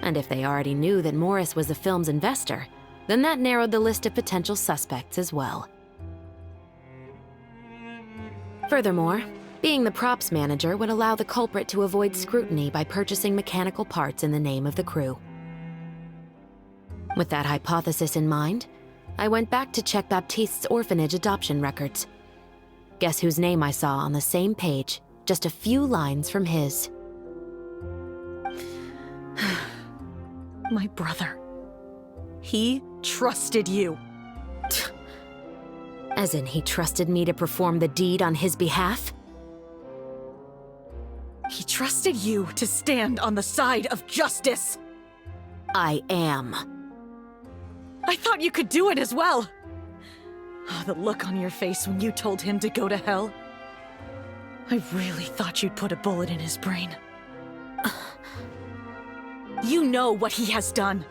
And if they already knew that Morris was the film's investor, then that narrowed the list of potential suspects as well. Furthermore, being the props manager would allow the culprit to avoid scrutiny by purchasing mechanical parts in the name of the crew. With that hypothesis in mind, I went back to check Baptiste's orphanage adoption records. Guess whose name I saw on the same page, just a few lines from his. My brother. He trusted you. As in, he trusted me to perform the deed on his behalf? He trusted you to stand on the side of justice. I am. I thought you could do it as well. Oh, the look on your face when you told him to go to hell. I really thought you'd put a bullet in his brain. You know what he has done.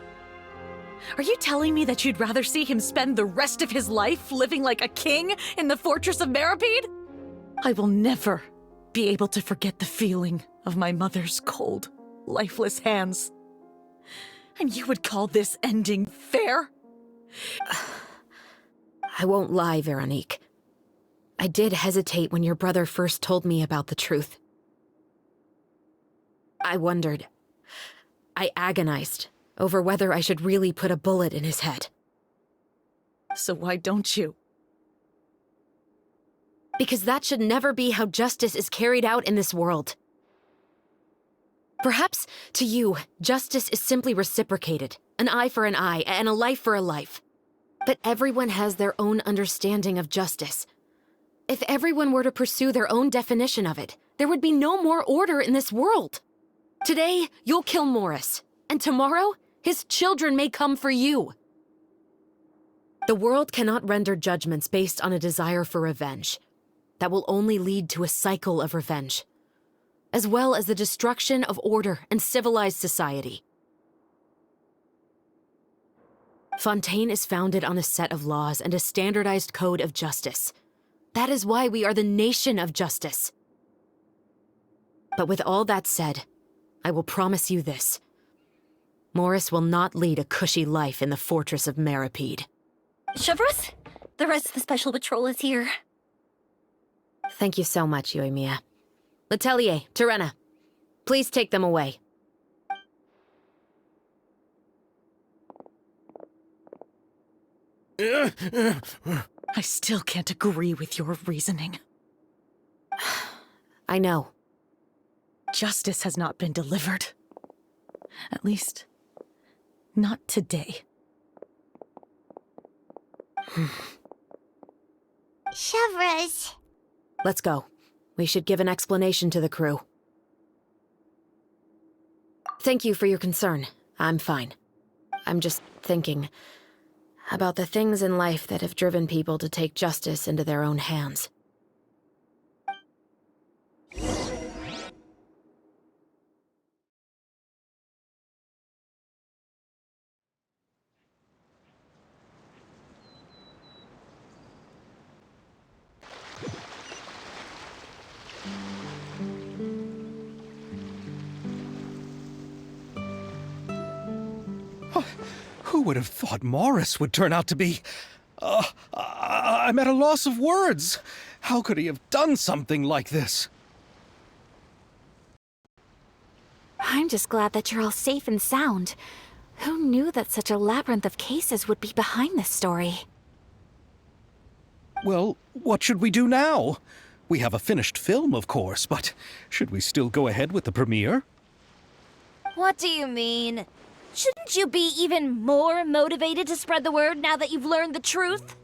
Are you telling me that you'd rather see him spend the rest of his life living like a king in the fortress of Meripede? I will never be able to forget the feeling of my mother's cold, lifeless hands. And you would call this ending fair? I won't lie, Veronique. I did hesitate when your brother first told me about the truth. I wondered. I agonized over whether I should really put a bullet in his head. So why don't you? Because that should never be how justice is carried out in this world. Perhaps, to you, justice is simply reciprocated. An eye for an eye, and a life for a life. But everyone has their own understanding of justice. If everyone were to pursue their own definition of it, there would be no more order in this world. Today, you'll kill Morris, and tomorrow, his children may come for you. The world cannot render judgments based on a desire for revenge. That will only lead to a cycle of revenge, as well as the destruction of order and civilized society. Fontaine is founded on a set of laws and a standardized code of justice. That is why we are the nation of justice. But with all that said, I will promise you this. Morris will not lead a cushy life in the fortress of Meripede. Chevreuse, the rest of the special patrol is here. Thank you so much, Yoimiya. Letelier, Terena, please take them away. I still can't agree with your reasoning. I know. Justice has not been delivered. At least, not today. Chevreuse. Let's go. We should give an explanation to the crew. Thank you for your concern. I'm fine. I'm just thinking about the things in life that have driven people to take justice into their own hands. Who would have thought Morris would turn out to be... I'm at a loss of words. How could he have done something like this? I'm just glad that you're all safe and sound. Who knew that such a labyrinth of cases would be behind this story? Well, what should we do now? We have a finished film, of course, but should we still go ahead with the premiere? What do you mean? Shouldn't you be even more motivated to spread the word now that you've learned the truth?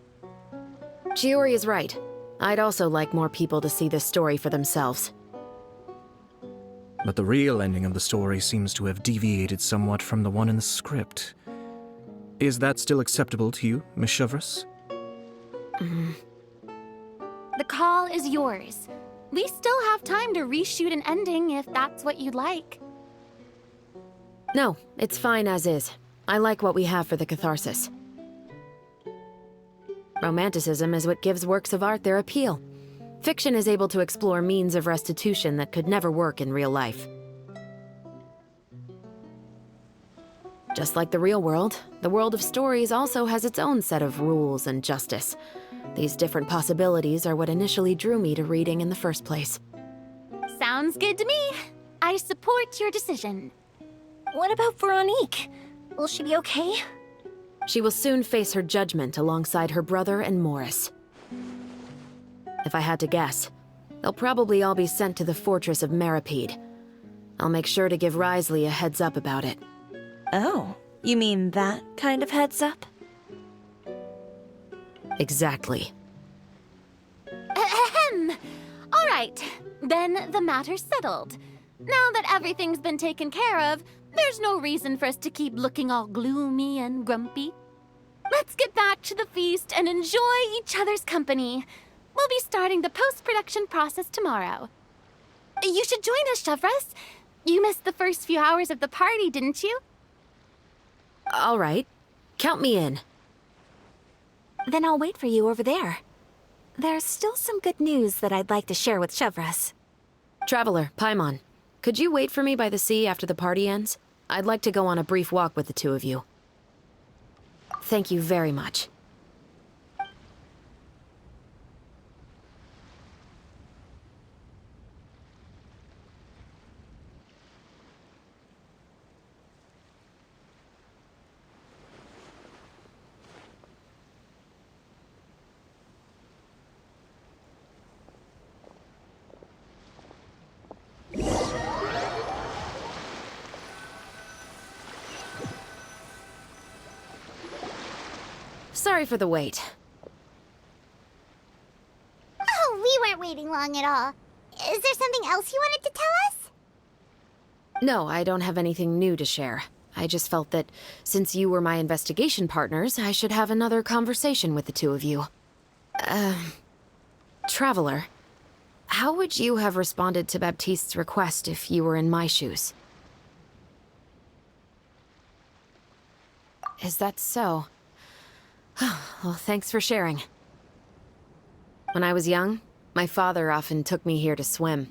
Chiori is right. I'd also like more people to see this story for themselves. But the real ending of the story seems to have deviated somewhat from the one in the script. Is that still acceptable to you, Miss Chevreuse? The call is yours. We still have time to reshoot an ending if that's what you'd like. No, it's fine as is. I like what we have for the catharsis. Romanticism is what gives works of art their appeal. Fiction is able to explore means of restitution that could never work in real life. Just like the real world, the world of stories also has its own set of rules and justice. These different possibilities are what initially drew me to reading in the first place. Sounds good to me. I support your decision. What about Veronique? Will she be okay? She will soon face her judgment alongside her brother and Morris. If I had to guess, they'll probably all be sent to the fortress of Meripede. I'll make sure to give Risley a heads up about it. Oh, you mean that kind of heads up? Exactly. Ahem. All right, then the matter's settled. Now that everything's been taken care of, there's no reason for us to keep looking all gloomy and grumpy. Let's get back to the feast and enjoy each other's company. We'll be starting the post-production process tomorrow. You should join us, Chevreuse. You missed the first few hours of the party, didn't you? All right. Count me in. Then I'll wait for you over there. There's still some good news that I'd like to share with Chevreuse. Traveler, Paimon, could you wait for me by the sea after the party ends? I'd like to go on a brief walk with the two of you. Thank you very much. Sorry for the wait. Oh, we weren't waiting long at all. Is there something else you wanted to tell us? No, I don't have anything new to share. I just felt that since you were my investigation partners, I should have another conversation with the two of you. Traveler, how would you have responded to Baptiste's request if you were in my shoes? Is that so? Well, thanks for sharing. When I was young, my father often took me here to swim.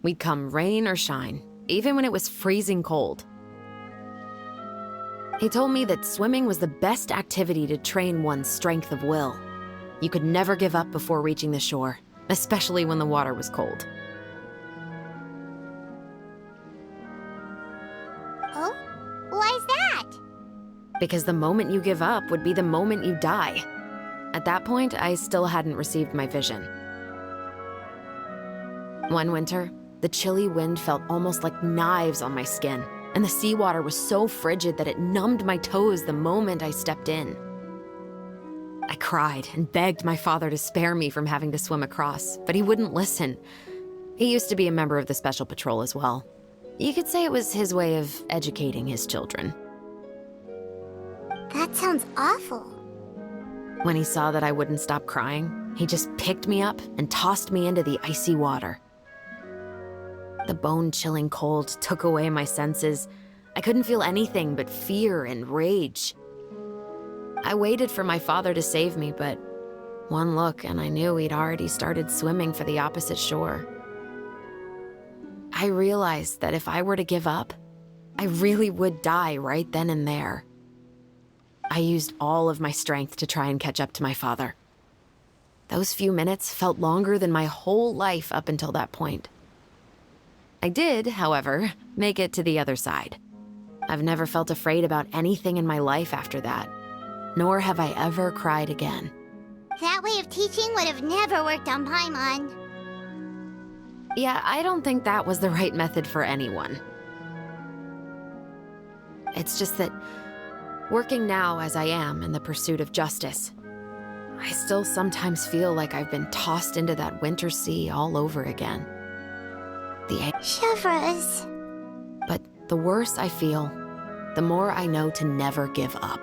We'd come rain or shine, even when it was freezing cold. He told me that swimming was the best activity to train one's strength of will. You could never give up before reaching the shore, especially when the water was cold. Oh? Why's that? Because the moment you give up would be the moment you die. At that point, I still hadn't received my vision. One winter, the chilly wind felt almost like knives on my skin, and the seawater was so frigid that it numbed my toes the moment I stepped in. I cried and begged my father to spare me from having to swim across, but he wouldn't listen. He used to be a member of the Special Patrol as well. You could say it was his way of educating his children. That sounds awful. When he saw that I wouldn't stop crying, he just picked me up and tossed me into the icy water. The bone-chilling cold took away my senses. I couldn't feel anything but fear and rage. I waited for my father to save me, but one look and I knew he'd already started swimming for the opposite shore. I realized that if I were to give up, I really would die right then and there. I used all of my strength to try and catch up to my father. Those few minutes felt longer than my whole life up until that point. I did, however, make it to the other side. I've never felt afraid about anything in my life after that, nor have I ever cried again. That way of teaching would have never worked on Paimon. Yeah, I don't think that was the right method for anyone. It's just that, working now as I am in the pursuit of justice, I still sometimes feel like I've been tossed into that winter sea all over again. Chevres. But the worse I feel, the more I know to never give up.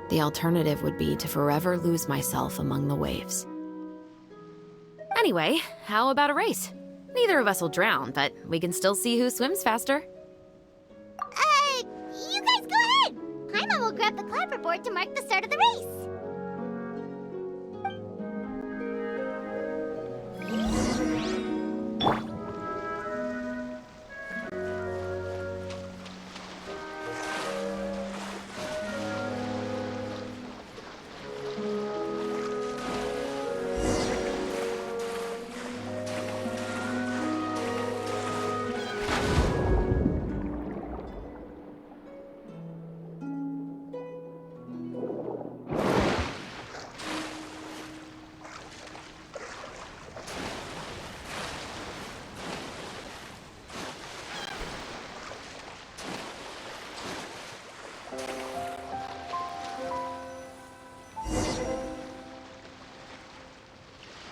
The alternative would be to forever lose myself among the waves. Anyway, how about a race? Neither of us will drown, but we can still see who swims faster. You guys go ahead! Paimon will grab the clapperboard to mark the start of the race.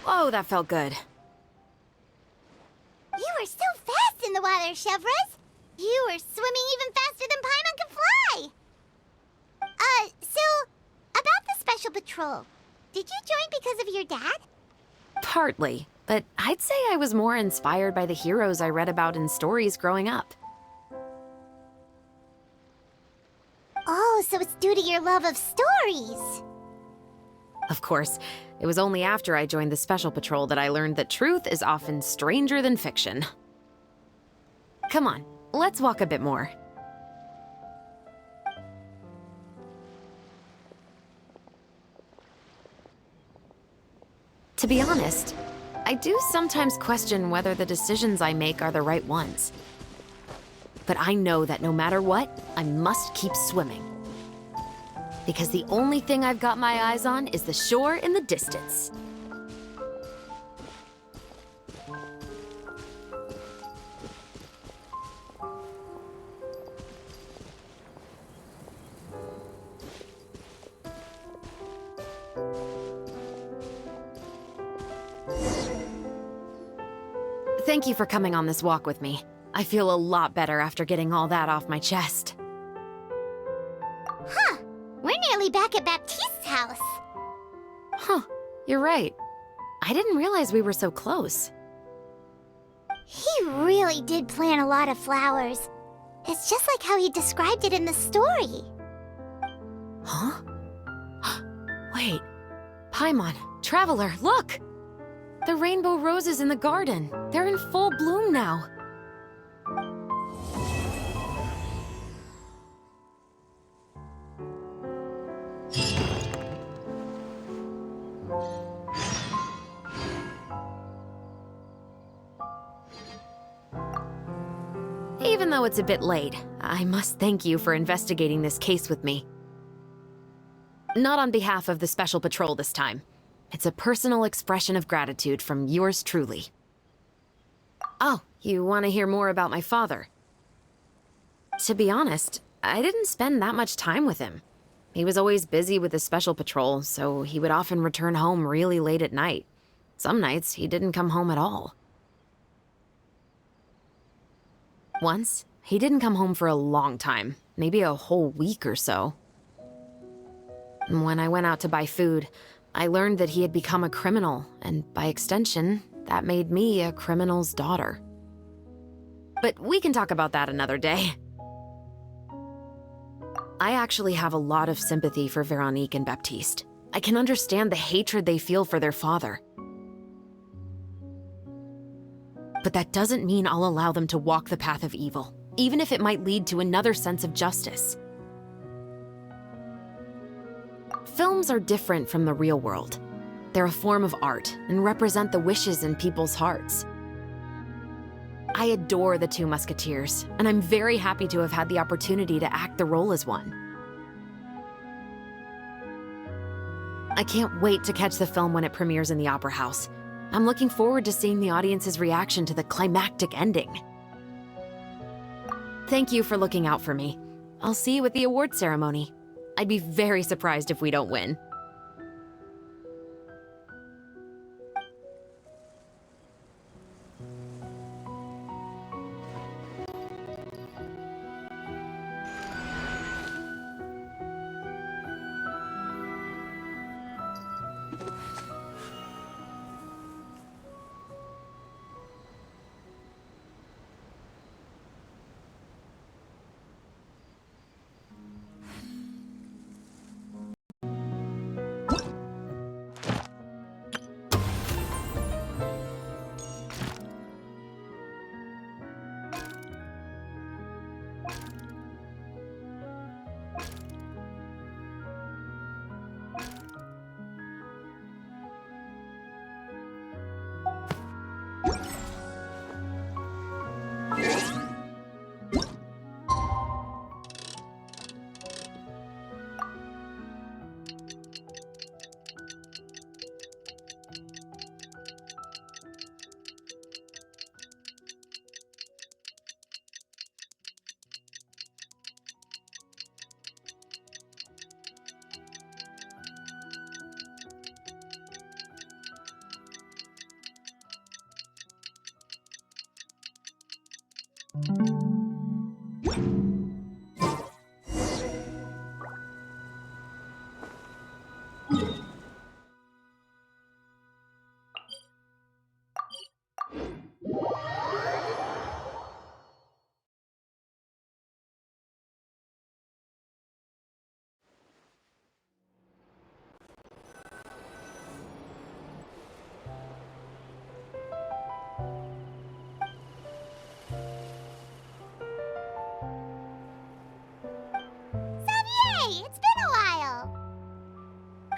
Oh, that felt good. You were so fast in the water, Chevres! You were swimming even faster than Paimon can fly! So, about the Special Patrol, did you join because of your dad? Partly, but I'd say I was more inspired by the heroes I read about in stories growing up. Oh, so it's due to your love of stories! Of course, it was only after I joined the Special Patrol that I learned that truth is often stranger than fiction. Come on, let's walk a bit more. To be honest, I do sometimes question whether the decisions I make are the right ones. But I know that no matter what, I must keep swimming. Because the only thing I've got my eyes on is the shore in the distance. Thank you for coming on this walk with me. I feel a lot better after getting all that off my chest. Huh. We're nearly back at Baptiste's house. Huh. You're right. I didn't realize we were so close. He really did plant a lot of flowers. It's just like how he described it in the story. Huh? Wait. Paimon, Traveler, look! The rainbow roses in the garden. They're in full bloom now. Even though it's a bit late, I must thank you for investigating this case with me. Not on behalf of the Special Patrol this time. It's a personal expression of gratitude from yours truly. Oh, you want to hear more about my father? To be honest, I didn't spend that much time with him. He was always busy with the Special Patrol, so he would often return home really late at night. Some nights, he didn't come home at all. Once, he didn't come home for a long time, maybe a whole week or so. When I went out to buy food, I learned that he had become a criminal, and by extension, that made me a criminal's daughter. But we can talk about that another day. I actually have a lot of sympathy for Veronique and Baptiste. I can understand the hatred they feel for their father. But that doesn't mean I'll allow them to walk the path of evil, even if it might lead to another sense of justice. Films are different from the real world. They're a form of art and represent the wishes in people's hearts. I adore the two Musketeers, and I'm very happy to have had the opportunity to act the role as one. I can't wait to catch the film when it premieres in the Opera House. I'm looking forward to seeing the audience's reaction to the climactic ending. Thank you for looking out for me. I'll see you at the award ceremony. I'd be very surprised if we don't win.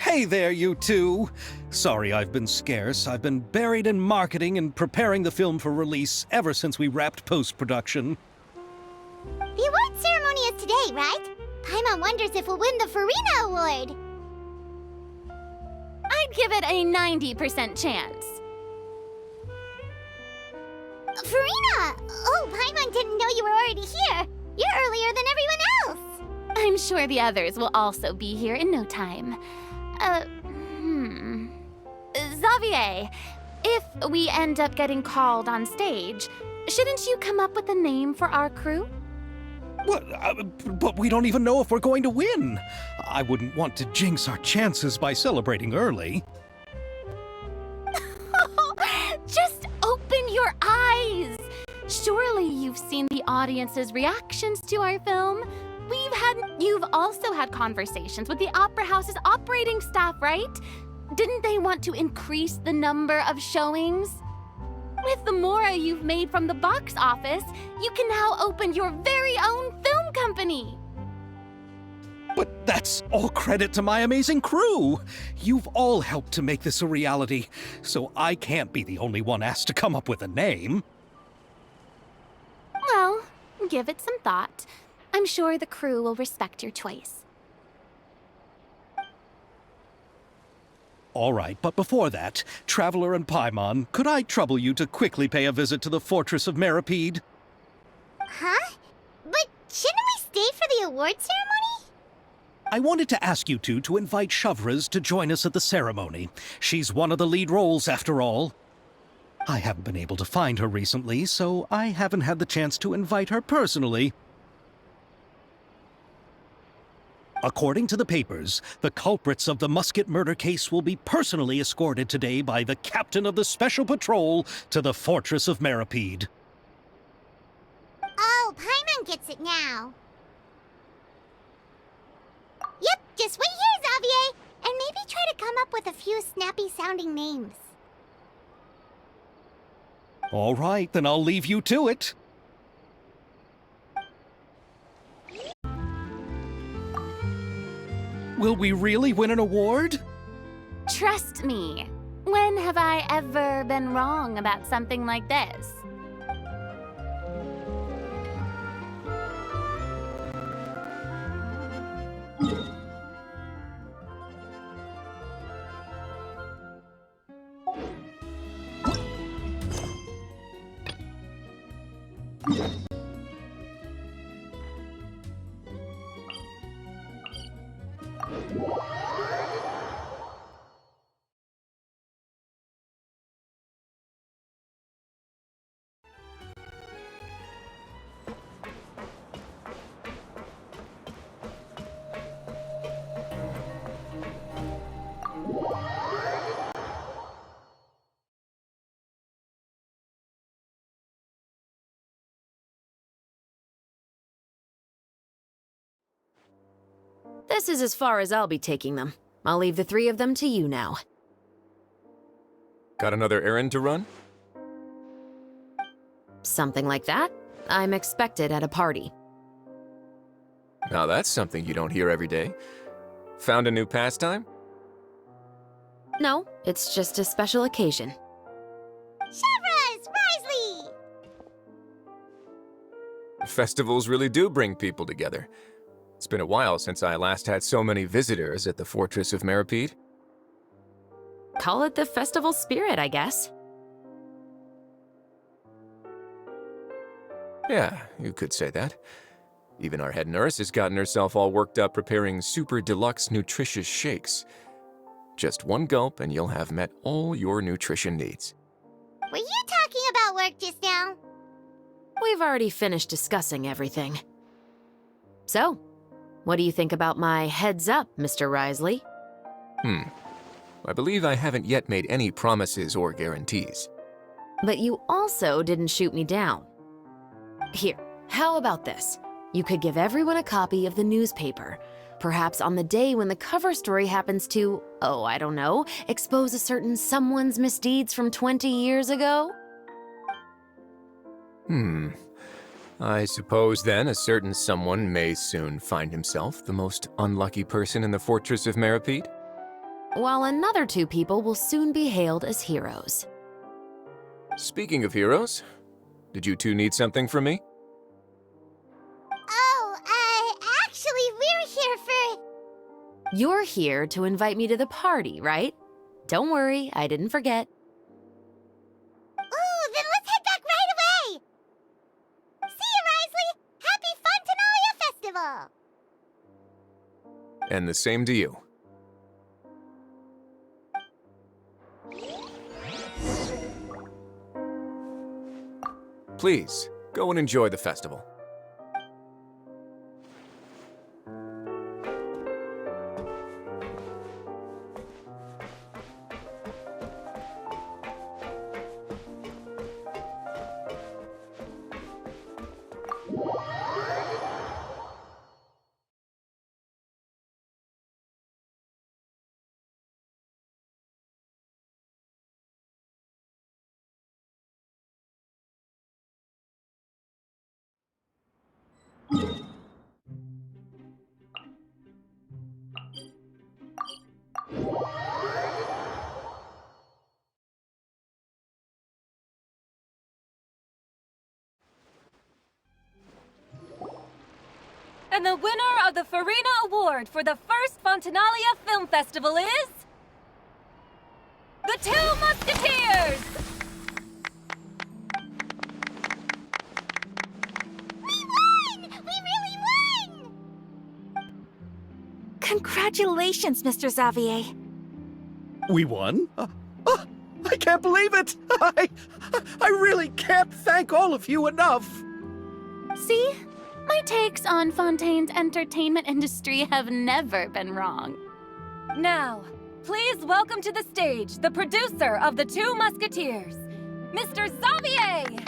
Hey there, you two! Sorry I've been scarce. I've been buried in marketing and preparing the film for release ever since we wrapped post-production. The award ceremony is today, right? Paimon wonders if we'll win the Farina Award. I'd give it a 90% chance. Farina! Oh, Paimon didn't know you were already here. You're earlier than everyone else. I'm sure the others will also be here in no time. Xavier, if we end up getting called on stage, shouldn't you come up with a name for our crew? What? But we don't even know if we're going to win. I wouldn't want to jinx our chances by celebrating early. Just open your eyes! Surely you've seen the audience's reactions to our film. You've also had conversations with the Opera House's operating staff, right? Didn't they want to increase the number of showings? With the mora you've made from the box office, you can now open your very own film company. But that's all credit to my amazing crew. You've all helped to make this a reality, so I can't be the only one asked to come up with a name. Well, give it some thought. I'm sure the crew will respect your choice. All right, but before that, Traveler and Paimon, could I trouble you to quickly pay a visit to the Fortress of Meripede? Huh? But shouldn't we stay for the award ceremony? I wanted to ask you two to invite Shavraz to join us at the ceremony. She's one of the lead roles, after all. I haven't been able to find her recently, so I haven't had the chance to invite her personally. According to the papers, the culprits of the musket murder case will be personally escorted today by the captain of the Special Patrol to the Fortress of Meripede. Oh, Paimon gets it now. Yep, just wait here, Xavier, and maybe try to come up with a few snappy-sounding names. All right, then I'll leave you to it. Will we really win an award? Trust me. When have I ever been wrong about something like this? This is as far as I'll be taking them. I'll leave the three of them to you now. Got another errand to run? Something like that. I'm expected at a party. Now that's something you don't hear every day. Found a new pastime? No, it's just a special occasion. Shavras! Risley! Festivals really do bring people together. It's been a while since I last had so many visitors at the Fortress of Meripede. Call it the festival spirit, I guess. Yeah, you could say that. Even our head nurse has gotten herself all worked up preparing super deluxe nutritious shakes. Just one gulp and you'll have met all your nutrition needs. Were you talking about work just now? We've already finished discussing everything. So, what do you think about my heads up, Mr. Risley? I believe I haven't yet made any promises or guarantees. But you also didn't shoot me down. Here, how about this? You could give everyone a copy of the newspaper. Perhaps on the day when the cover story happens to, oh, I don't know, expose a certain someone's misdeeds from 20 years ago? I suppose then a certain someone may soon find himself the most unlucky person in the Fortress of Meripede? While another two people will soon be hailed as heroes. Speaking of heroes, did you two need something from me? Oh, actually, we're here for... You're here to invite me to the party, right? Don't worry, I didn't forget. Ooh, then let's head back right away! See you, Risley! Happy Funtenalia Festival! And the same to you. Please, go and enjoy the festival. And the winner of the Farina Award for the first Funtenalia Film Festival is... The Two Musketeers! We won! We really won! Congratulations, Mr. Xavier. We won? I can't can't believe it! I really can't thank all of you enough! See? My takes on Fontaine's entertainment industry have never been wrong. Now, please welcome to the stage the producer of The Two Musketeers, Mr. Xavier!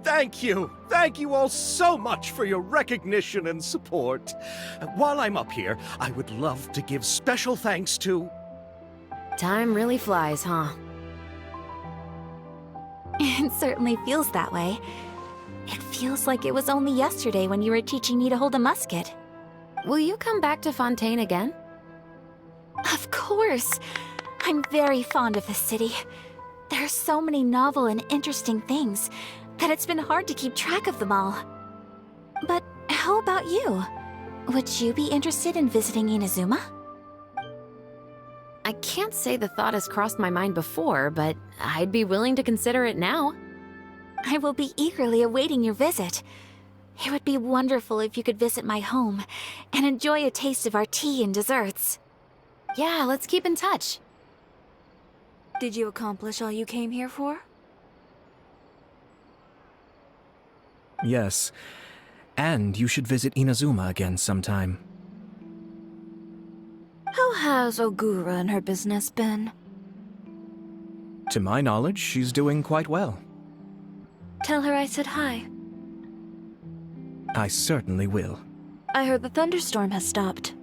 Thank you. Thank you all so much for your recognition and support. While I'm up here, I would love to give special thanks to... Time really flies, huh? It certainly feels that way. It feels like it was only yesterday when you were teaching me to hold a musket. Will you come back to Fontaine again? Of course! I'm very fond of this city. There are so many novel and interesting things that it's been hard to keep track of them all. But how about you? Would you be interested in visiting Inazuma? I can't say the thought has crossed my mind before, but I'd be willing to consider it now. I will be eagerly awaiting your visit. It would be wonderful if you could visit my home and enjoy a taste of our tea and desserts. Yeah, let's keep in touch. Did you accomplish all you came here for? Yes. And you should visit Inazuma again sometime. How has Ogura and her business been? To my knowledge, she's doing quite well. Tell her I said hi. I certainly will. I heard the thunderstorm has stopped.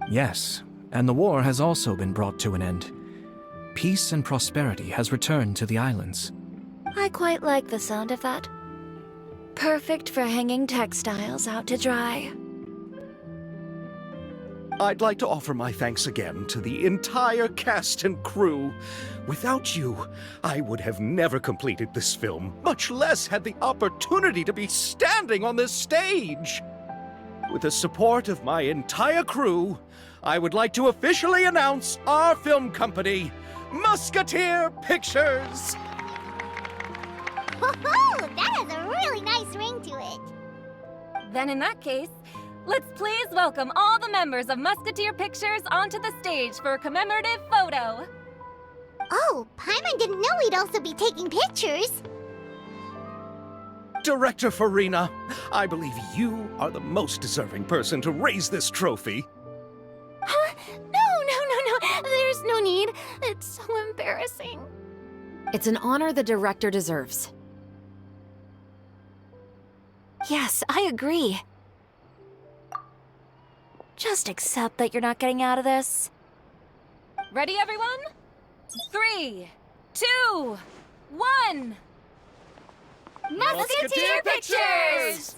Yes, and the war has also been brought to an end. Peace and prosperity has returned to the islands. I quite like the sound of that. Perfect for hanging textiles out to dry. I'd like to offer my thanks again to the entire cast and crew. Without you, I would have never completed this film, much less had the opportunity to be standing on this stage. With the support of my entire crew, I would like to officially announce our film company, Musketeer Pictures! Oh, that has a really nice ring to it. Then in that case, let's please welcome all the members of Musketeer Pictures onto the stage for a commemorative photo. Oh, Paimon didn't know we'd also be taking pictures. Director Farina, I believe you are the most deserving person to raise this trophy. Huh? No. There's no need. It's so embarrassing. It's an honor the director deserves. Yes, I agree. Just accept that you're not getting out of this. Ready, everyone? 3, 2, 1. Musketeer Pictures!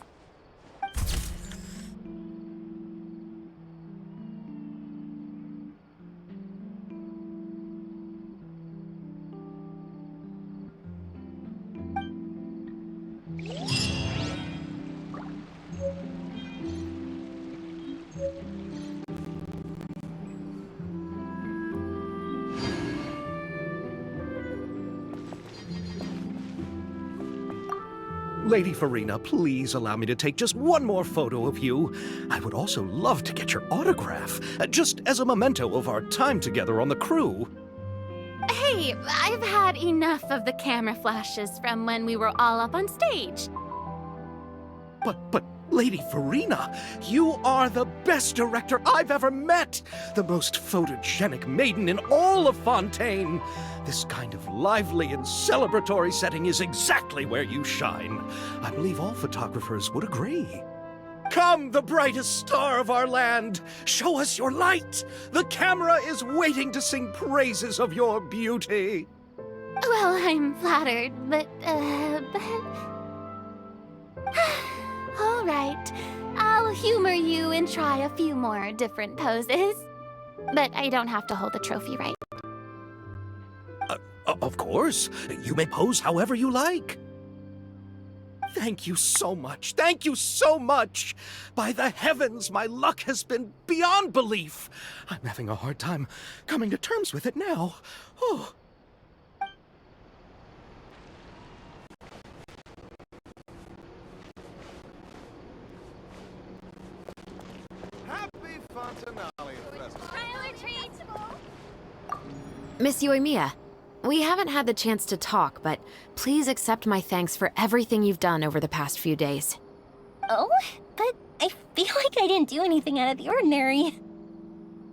Lady Farina, please allow me to take just one more photo of you. I would also love to get your autograph, just as a memento of our time together on the crew. Hey, I've had enough of the camera flashes from when we were all up on stage. But, Lady Farina, you are the best director I've ever met! The most photogenic maiden in all of Fontaine! This kind of lively and celebratory setting is exactly where you shine. I believe all photographers would agree. Come, the brightest star of our land! Show us your light! The camera is waiting to sing praises of your beauty! Well, I'm flattered, but... All right. I'll humor you and try a few more different poses. But I don't have to hold the trophy, right? Of course. You may pose however you like. Thank you so much. Thank you so much. By the heavens, my luck has been beyond belief. I'm having a hard time coming to terms with it now. Oh. Miss Yoimiya, we haven't had the chance to talk, but please accept my thanks for everything you've done over the past few days. Oh? But I feel like I didn't do anything out of the ordinary.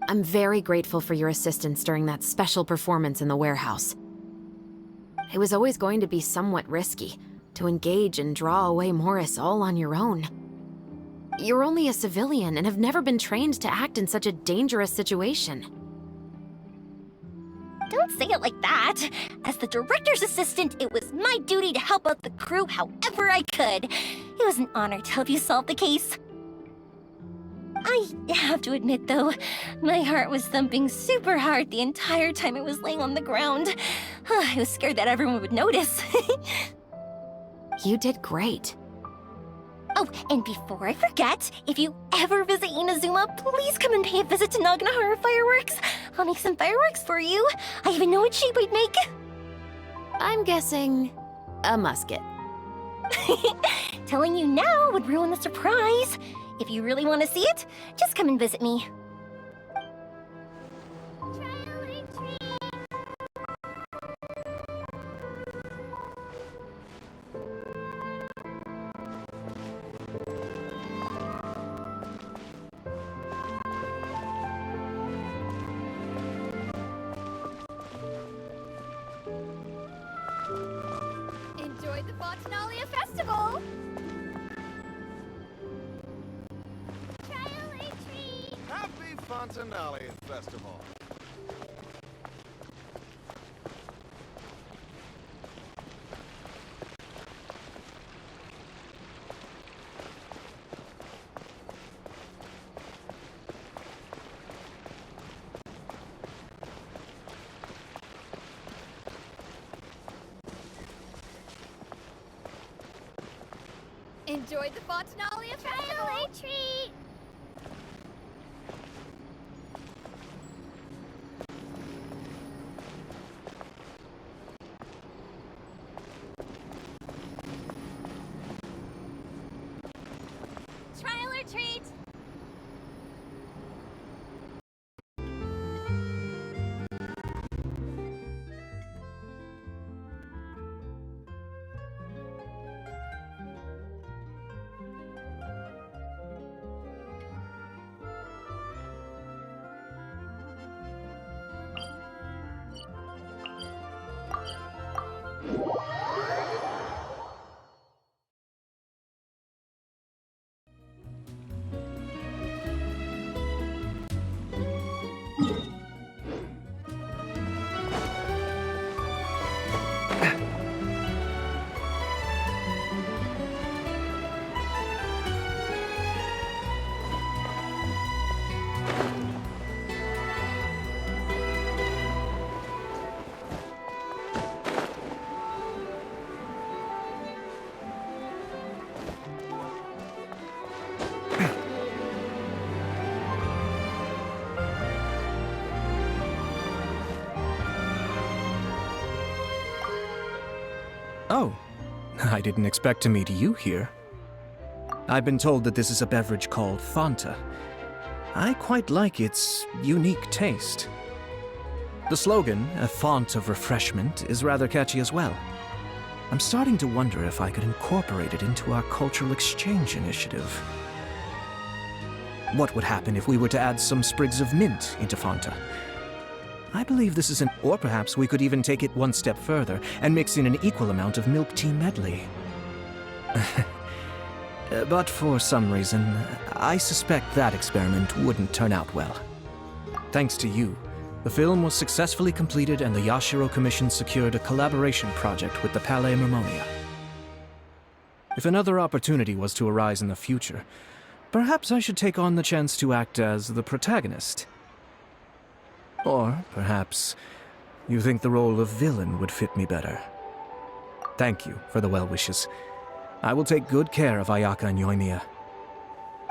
I'm very grateful for your assistance during that special performance in the warehouse. It was always going to be somewhat risky, to engage and draw away Morris all on your own. You're only a civilian and have never been trained to act in such a dangerous situation. Don't say it like that. As the director's assistant, it was my duty to help out the crew however I could. It was an honor to help you solve the case. I have to admit, though, my heart was thumping super hard the entire time it was laying on the ground. I was scared that everyone would notice. You did great. Oh, and before I forget, if you ever visit Inazuma, please come and pay a visit to Naganohara Fireworks. I'll make some fireworks for you. I even know what shape I'd make. I'm guessing a musket. Telling you now would ruin the surprise. If you really want to see it, just come and visit me. Enjoy the Fontanalia Festival! Happy Fontanalia Festival! Enjoy the Fontanalia Festival! Treat! Trial or treat? Oh, I didn't expect to meet you here. I've been told that this is a beverage called Fanta. I quite like its unique taste. The slogan, a font of refreshment, is rather catchy as well. I'm starting to wonder if I could incorporate it into our cultural exchange initiative. What would happen if we were to add some sprigs of mint into Fanta? I believe this is an... Or perhaps we could even take it one step further and mix in an equal amount of milk tea medley. But for some reason, I suspect that experiment wouldn't turn out well. Thanks to you, the film was successfully completed and the Yashiro Commission secured a collaboration project with the Palais Mermonia. If another opportunity was to arise in the future, perhaps I should take on the chance to act as the protagonist. Or perhaps you think the role of villain would fit me better. Thank you for the well wishes. I will take good care of Ayaka and Yoimiya.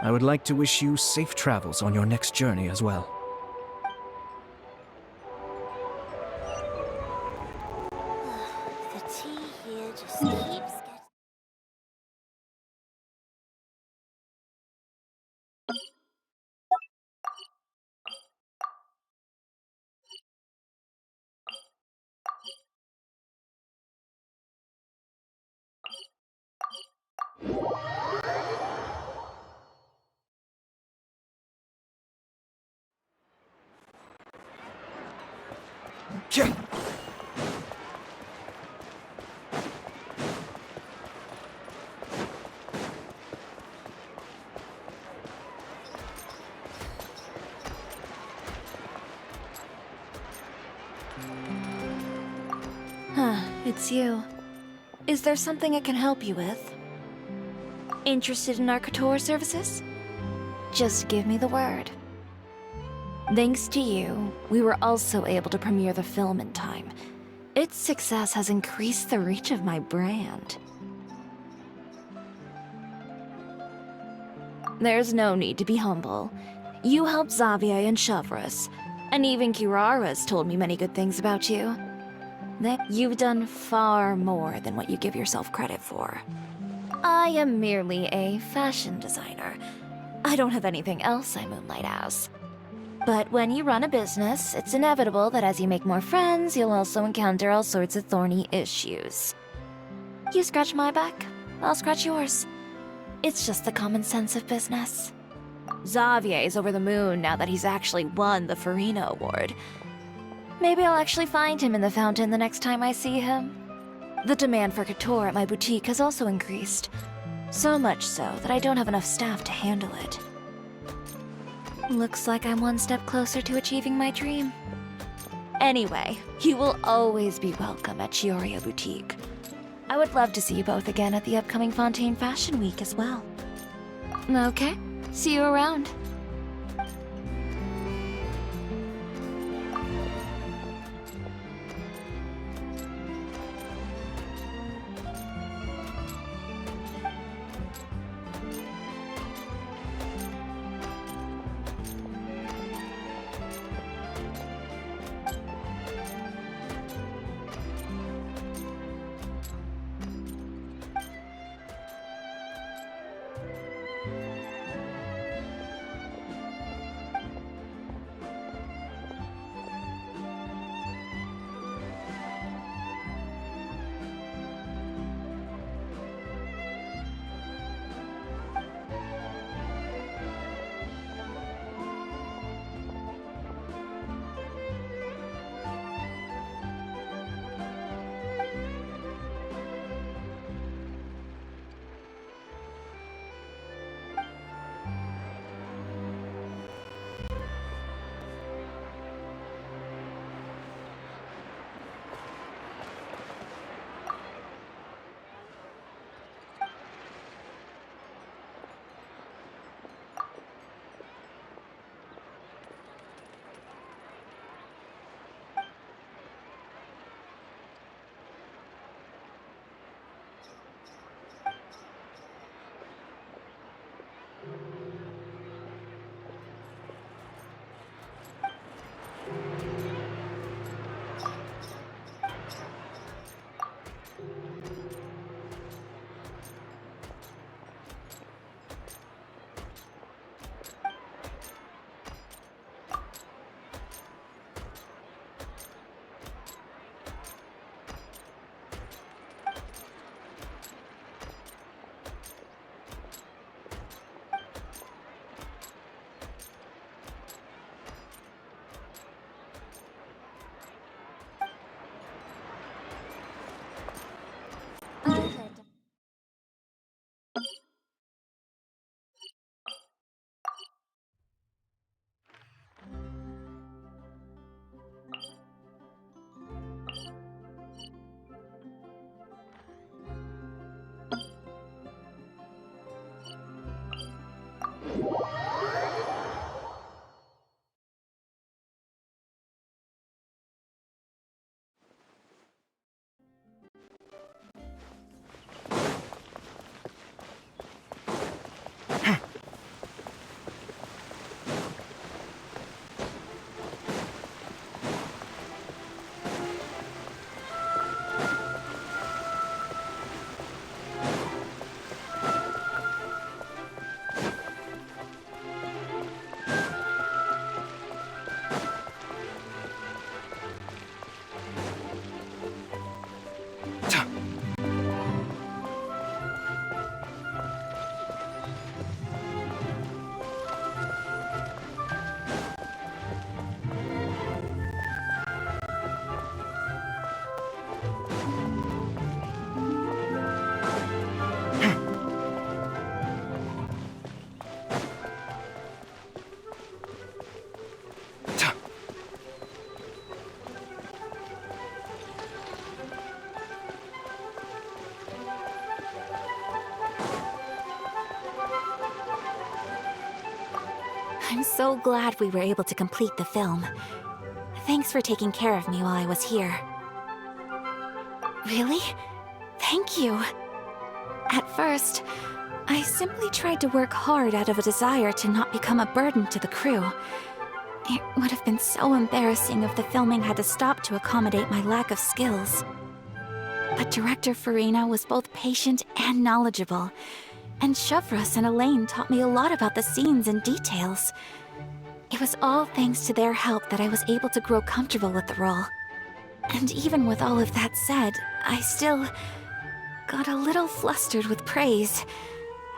I would like to wish you safe travels on your next journey as well. The tea here just keeps getting... It's you. Is there something I can help you with? Interested in our couture services? Just give me the word. Thanks to you, we were also able to premiere the film in time. Its success has increased the reach of my brand. There's no need to be humble. You helped Xavier and Chevreuse, and even Kirara's told me many good things about you. You've done far more than what you give yourself credit for. I am merely a fashion designer. I don't have anything else I moonlight as. But when you run a business, it's inevitable that as you make more friends, you'll also encounter all sorts of thorny issues. You scratch my back, I'll scratch yours. It's just the common sense of business. Xavier's over the moon now that he's actually won the Farina Award. Maybe I'll actually find him in the fountain the next time I see him. The demand for couture at my boutique has also increased. So much so that I don't have enough staff to handle it. Looks like I'm one step closer to achieving my dream. Anyway, you will always be welcome at Chioria Boutique. I would love to see you both again at the upcoming Fontaine Fashion Week as well. Okay, see you around. I'm so glad we were able to complete the film. Thanks for taking care of me while I was here. Really? Thank you. At first, I simply tried to work hard out of a desire to not become a burden to the crew. It would have been so embarrassing if the filming had to stop to accommodate my lack of skills. But Director Farina was both patient and knowledgeable, and Shavras and Elaine taught me a lot about the scenes and details. It was all thanks to their help that I was able to grow comfortable with the role. And even with all of that said, I still got a little flustered with praise.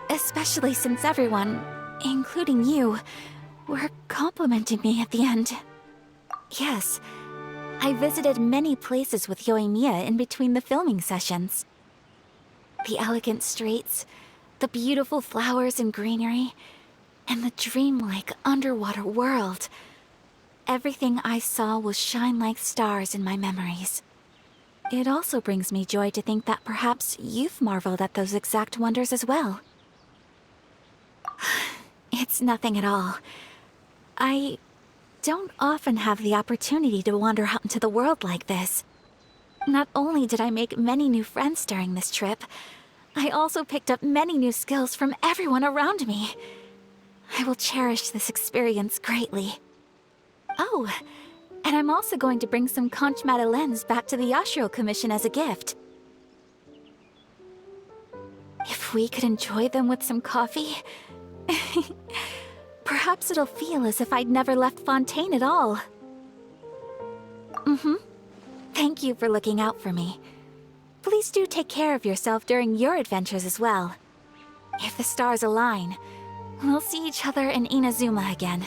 Especially since everyone, including you, were complimenting me at the end. Yes, I visited many places with Yoimiya in between the filming sessions. The elegant streets, the beautiful flowers and greenery, and the dreamlike underwater world. Everything I saw will shine like stars in my memories. It also brings me joy to think that perhaps you've marveled at those exact wonders as well. It's nothing at all. I don't often have the opportunity to wander out into the world like this. Not only did I make many new friends during this trip, I also picked up many new skills from everyone around me. I will cherish this experience greatly. Oh, and I'm also going to bring some conch madeleines back to the Yashiro Commission as a gift. If we could enjoy them with some coffee, perhaps it'll feel as if I'd never left Fontaine at all. Thank you for looking out for me. Please do take care of yourself during your adventures as well. If the stars align, we'll see each other in Inazuma again.